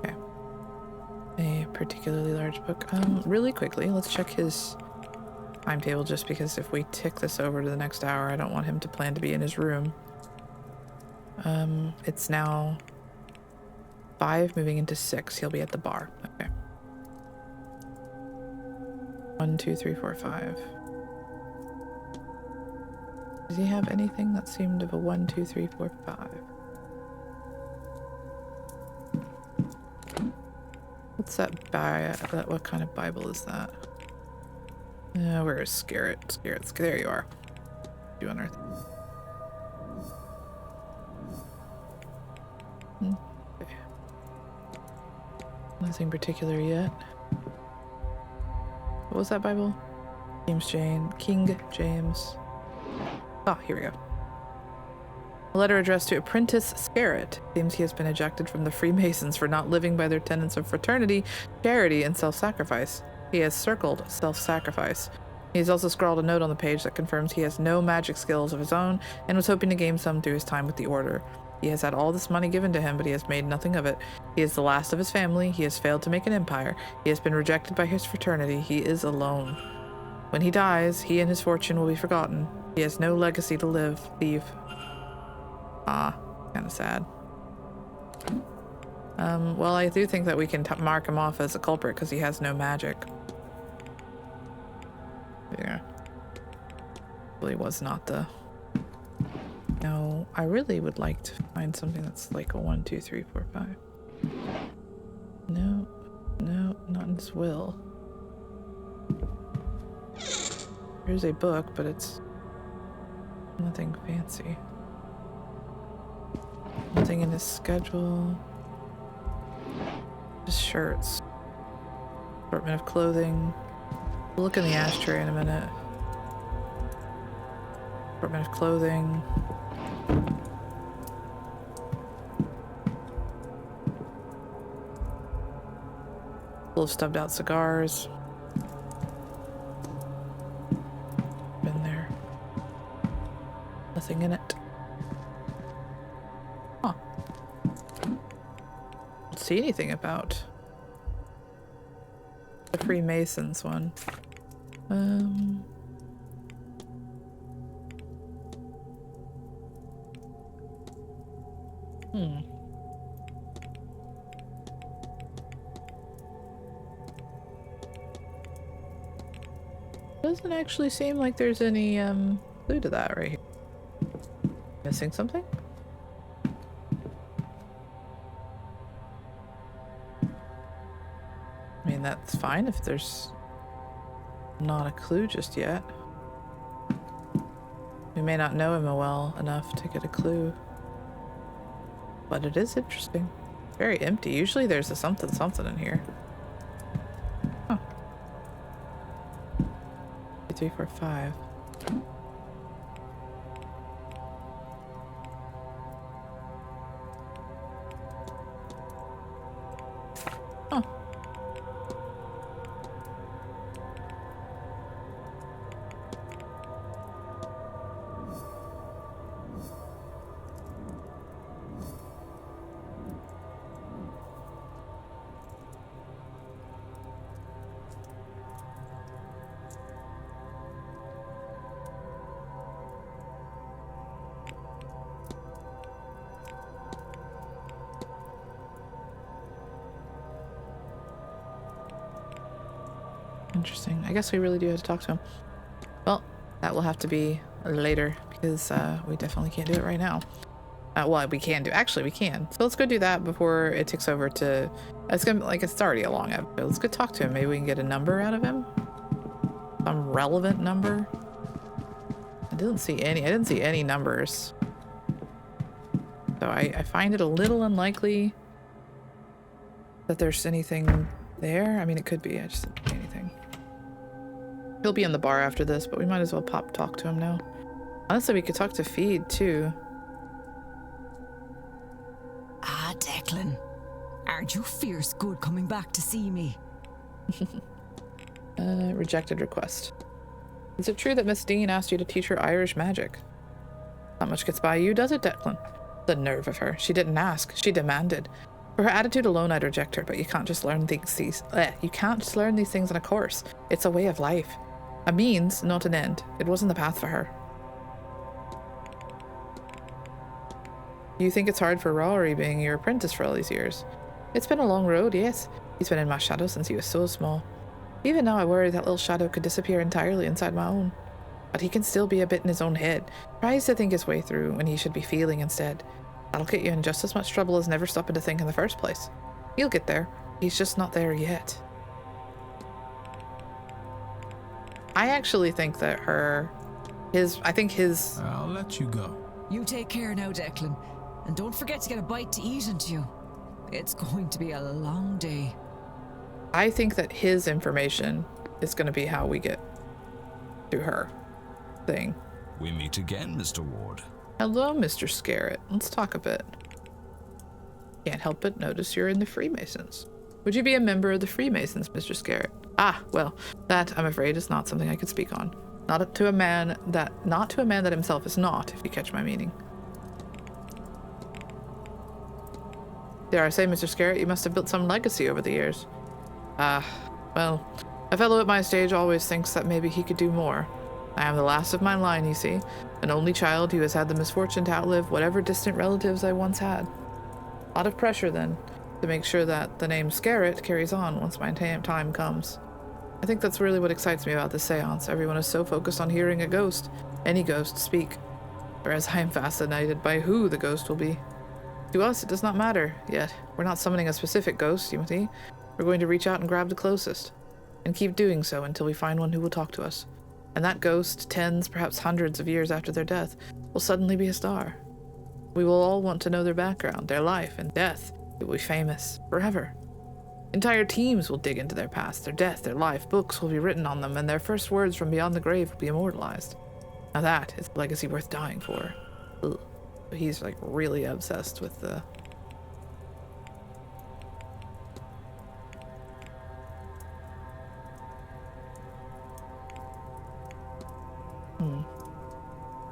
Okay. A particularly large book. Really quickly, let's check his timetable just because if we tick this over to the next hour, I don't want him to plan to be in his room. It's now 5 moving into 6. He'll be at the bar. Okay. 1, 2, 3, 4, 5. Does he have anything that seemed of a 1, 2, 3, 4, 5? What's that what kind of Bible is that? Where is Scarrett? There you are. You on earth? Okay. Nothing particular yet. What was that Bible? King James. Ah, here we go. A letter addressed to Apprentice Scarrett. Seems he has been ejected from the Freemasons for not living by their tenets of fraternity, charity, and self-sacrifice. He has circled self-sacrifice. He has also scrawled a note on the page that confirms he has no magic skills of his own and was hoping to gain some through his time with the Order. He has had all this money given to him, but he has made nothing of it. He is the last of his family. He has failed to make an empire. He has been rejected by his fraternity. He is alone. When he dies, he and his fortune will be forgotten. He has no legacy to leave. Ah, kind of sad. Well, I do think that we can mark him off as a culprit because he has no magic. Yeah. Really was not the... No, I really would like to find something that's like a 1, 2, 3, 4, 5. No, not in his will. Here's a book, but it's nothing fancy. Nothing in his schedule. Just shirts. Assortment of clothing. We'll look in the ashtray in a minute. Assortment of clothing. Full of stubbed out cigars. Been there. Nothing in it. Huh. Don't see anything about the Freemasons one. Doesn't actually seem like there's any clue to that right here. Missing something? I mean, that's fine if there's not a clue just yet. We may not know him well enough to get a clue. But it is interesting. Very empty. Usually there's a something in here. Huh. 2, 3, 4, 5. Huh. Interesting. I guess we really do have to talk to him. Well, that will have to be later because we definitely can't do it right now. Well, we can do. Actually, we can. So let's go do that before it takes over to. It's gonna like it's already a long episode. Let's go talk to him. Maybe we can get a number out of him. Some relevant number. I didn't see any numbers. So I find it a little unlikely that there's anything there. I mean, it could be. I just didn't see anything. He'll be in the bar after this, but we might as well talk to him now. Honestly, we could talk to Feed too.
Ah, Declan. Aren't you fierce good coming back to see me?
Rejected request. Is it true that Miss Dean asked you to teach her Irish magic? Not much gets by you, does it, Declan? The nerve of her. She didn't ask. She demanded. For her attitude alone, I'd reject her, but you can't just learn you can't just learn these things in a course. It's a way of life. A means, not an end. It wasn't the path for her. You think it's hard for Rory being your apprentice for all these years? It's been a long road, yes. He's been in my shadow since he was so small. Even now I worry that little shadow could disappear entirely inside my own. But he can still be a bit in his own head. Tries to think his way through when he should be feeling instead. That'll get you in just as much trouble as never stopping to think in the first place. He'll get there. He's just not there yet. I actually think that
I'll let you go.
You take care now, Declan. And don't forget to get a bite to eat into you. It's going to be a long day.
I think that his information is going to be how we get to her thing.
We meet again, Mr. Ward.
Hello, Mr. Scarrett. Let's talk a bit. Can't help but notice you're in the Freemasons. Would you be a member of the Freemasons, Mr. Scarrett? Ah, well, that, I'm afraid, is not something I could speak on. Not to a man that himself is not, if you catch my meaning. Dare I say, Mr. Scarrett, you must have built some legacy over the years. Well, a fellow at my stage always thinks that maybe he could do more. I am the last of my line, you see, an only child who has had the misfortune to outlive whatever distant relatives I once had. A lot of pressure, then, to make sure that the name Scarrett carries on once my time comes. I think that's really what excites me about this seance. Everyone is so focused on hearing a ghost, any ghost, speak, whereas I am fascinated by who the ghost will be. To us, it does not matter, yet. We're not summoning a specific ghost, Timothy. We're going to reach out and grab the closest, and keep doing so until we find one who will talk to us. And that ghost, tens, perhaps hundreds of years after their death, will suddenly be a star. We will all want to know their background, their life, and death. It will be famous forever. Entire teams will dig into their past, their death, their life. Books will be written on them, and their first words from beyond the grave will be immortalized. Now that is a legacy worth dying for. Ugh. But he's like really obsessed with the...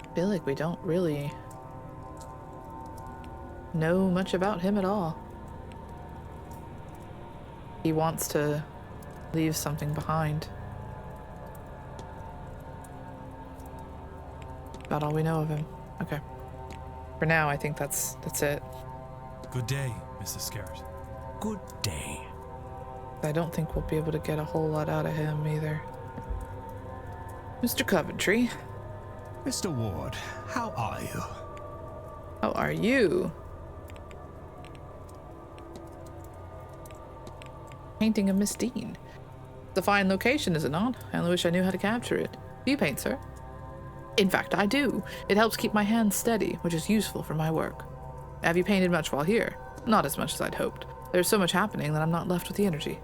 I feel like we don't really know much about him at all. He wants to leave something behind. About all we know of him. Okay. For now, I think that's it.
Good day, Mrs. Scarrett.
Good day.
I don't think we'll be able to get a whole lot out of him either. Mr. Coventry.
Mr. Ward, how are you?
How are you? Painting of Miss Dean. It's a fine location, is it not? I only wish I knew how to capture it. Do you paint, sir? In fact, I do. It helps keep my hands steady, which is useful for my work. Have you painted much while here? Not as much as I'd hoped. There's so much happening that I'm not left with the energy.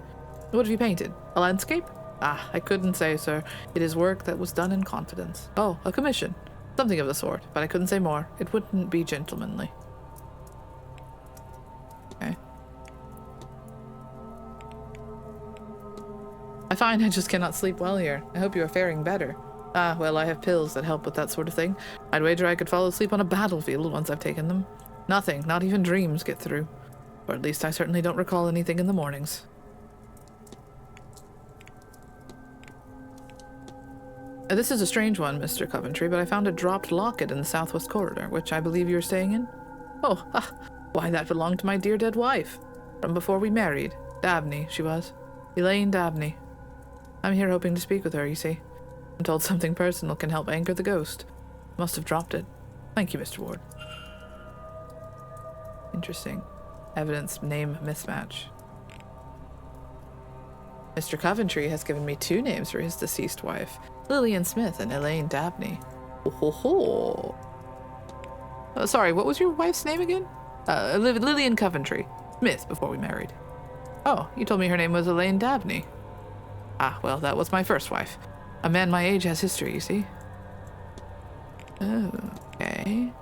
What have you painted? A landscape? Ah, I couldn't say, sir. It is work that was done in confidence. Oh, a commission. Something of the sort, but I couldn't say more. It wouldn't be gentlemanly. Okay. I find I just cannot sleep well here. I hope you are faring better. Ah, well, I have pills that help with that sort of thing. I'd wager I could fall asleep on a battlefield once I've taken them. Nothing, not even dreams, get through. Or at least I certainly don't recall anything in the mornings. This is a strange one, Mr. Coventry, but I found a dropped locket in the southwest corridor, which I believe you're staying in. Oh, why, that belonged to my dear dead wife. From before we married. Dabney, she was. Elaine Dabney. I'm here hoping to speak with her, you see. I'm told something personal can help anchor the ghost. Must have dropped it. Thank you, Mr. Ward. Interesting. Evidence name mismatch. Mr. Coventry has given me 2 names for his deceased wife. Lillian Smith and Elaine Dabney. Ho ho ho. Sorry, what was your wife's name again? Lillian Coventry. Smith, before we married. Oh, you told me her name was Elaine Dabney. Ah, well, that was my first wife. A man my age has history, you see. Okay.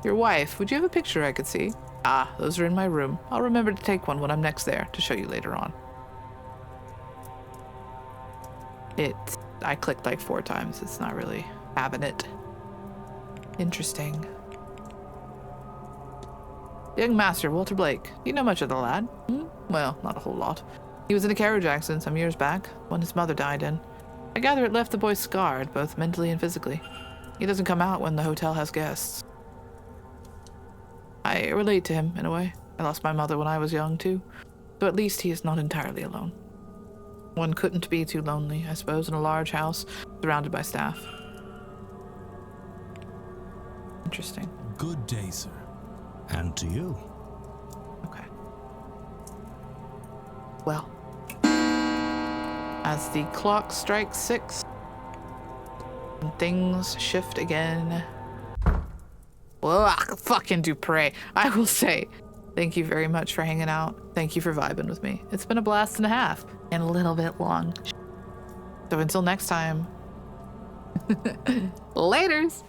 Your wife, would you have a picture I could see? Ah, those are in my room. I'll remember to take one when I'm next there to show you later on. I clicked like 4 times. It's not really having it. Interesting. Young Master, Walter Blake. Do you know much of the lad? Well, not a whole lot. He was in a carriage accident some years back, when his mother died in. I gather it left the boy scarred, both mentally and physically. He doesn't come out when the hotel has guests. I relate to him, in a way. I lost my mother when I was young, too. So at least he is not entirely alone. One couldn't be too lonely, I suppose, in a large house, surrounded by staff. Interesting.
Good day, sir.
And to you.
Okay. Well, as the clock strikes 6, and things shift again. Well, fucking Dupre. I will say, thank you very much for hanging out. Thank you for vibing with me. It's been a blast and a half, and a little bit long. So until next time, laters.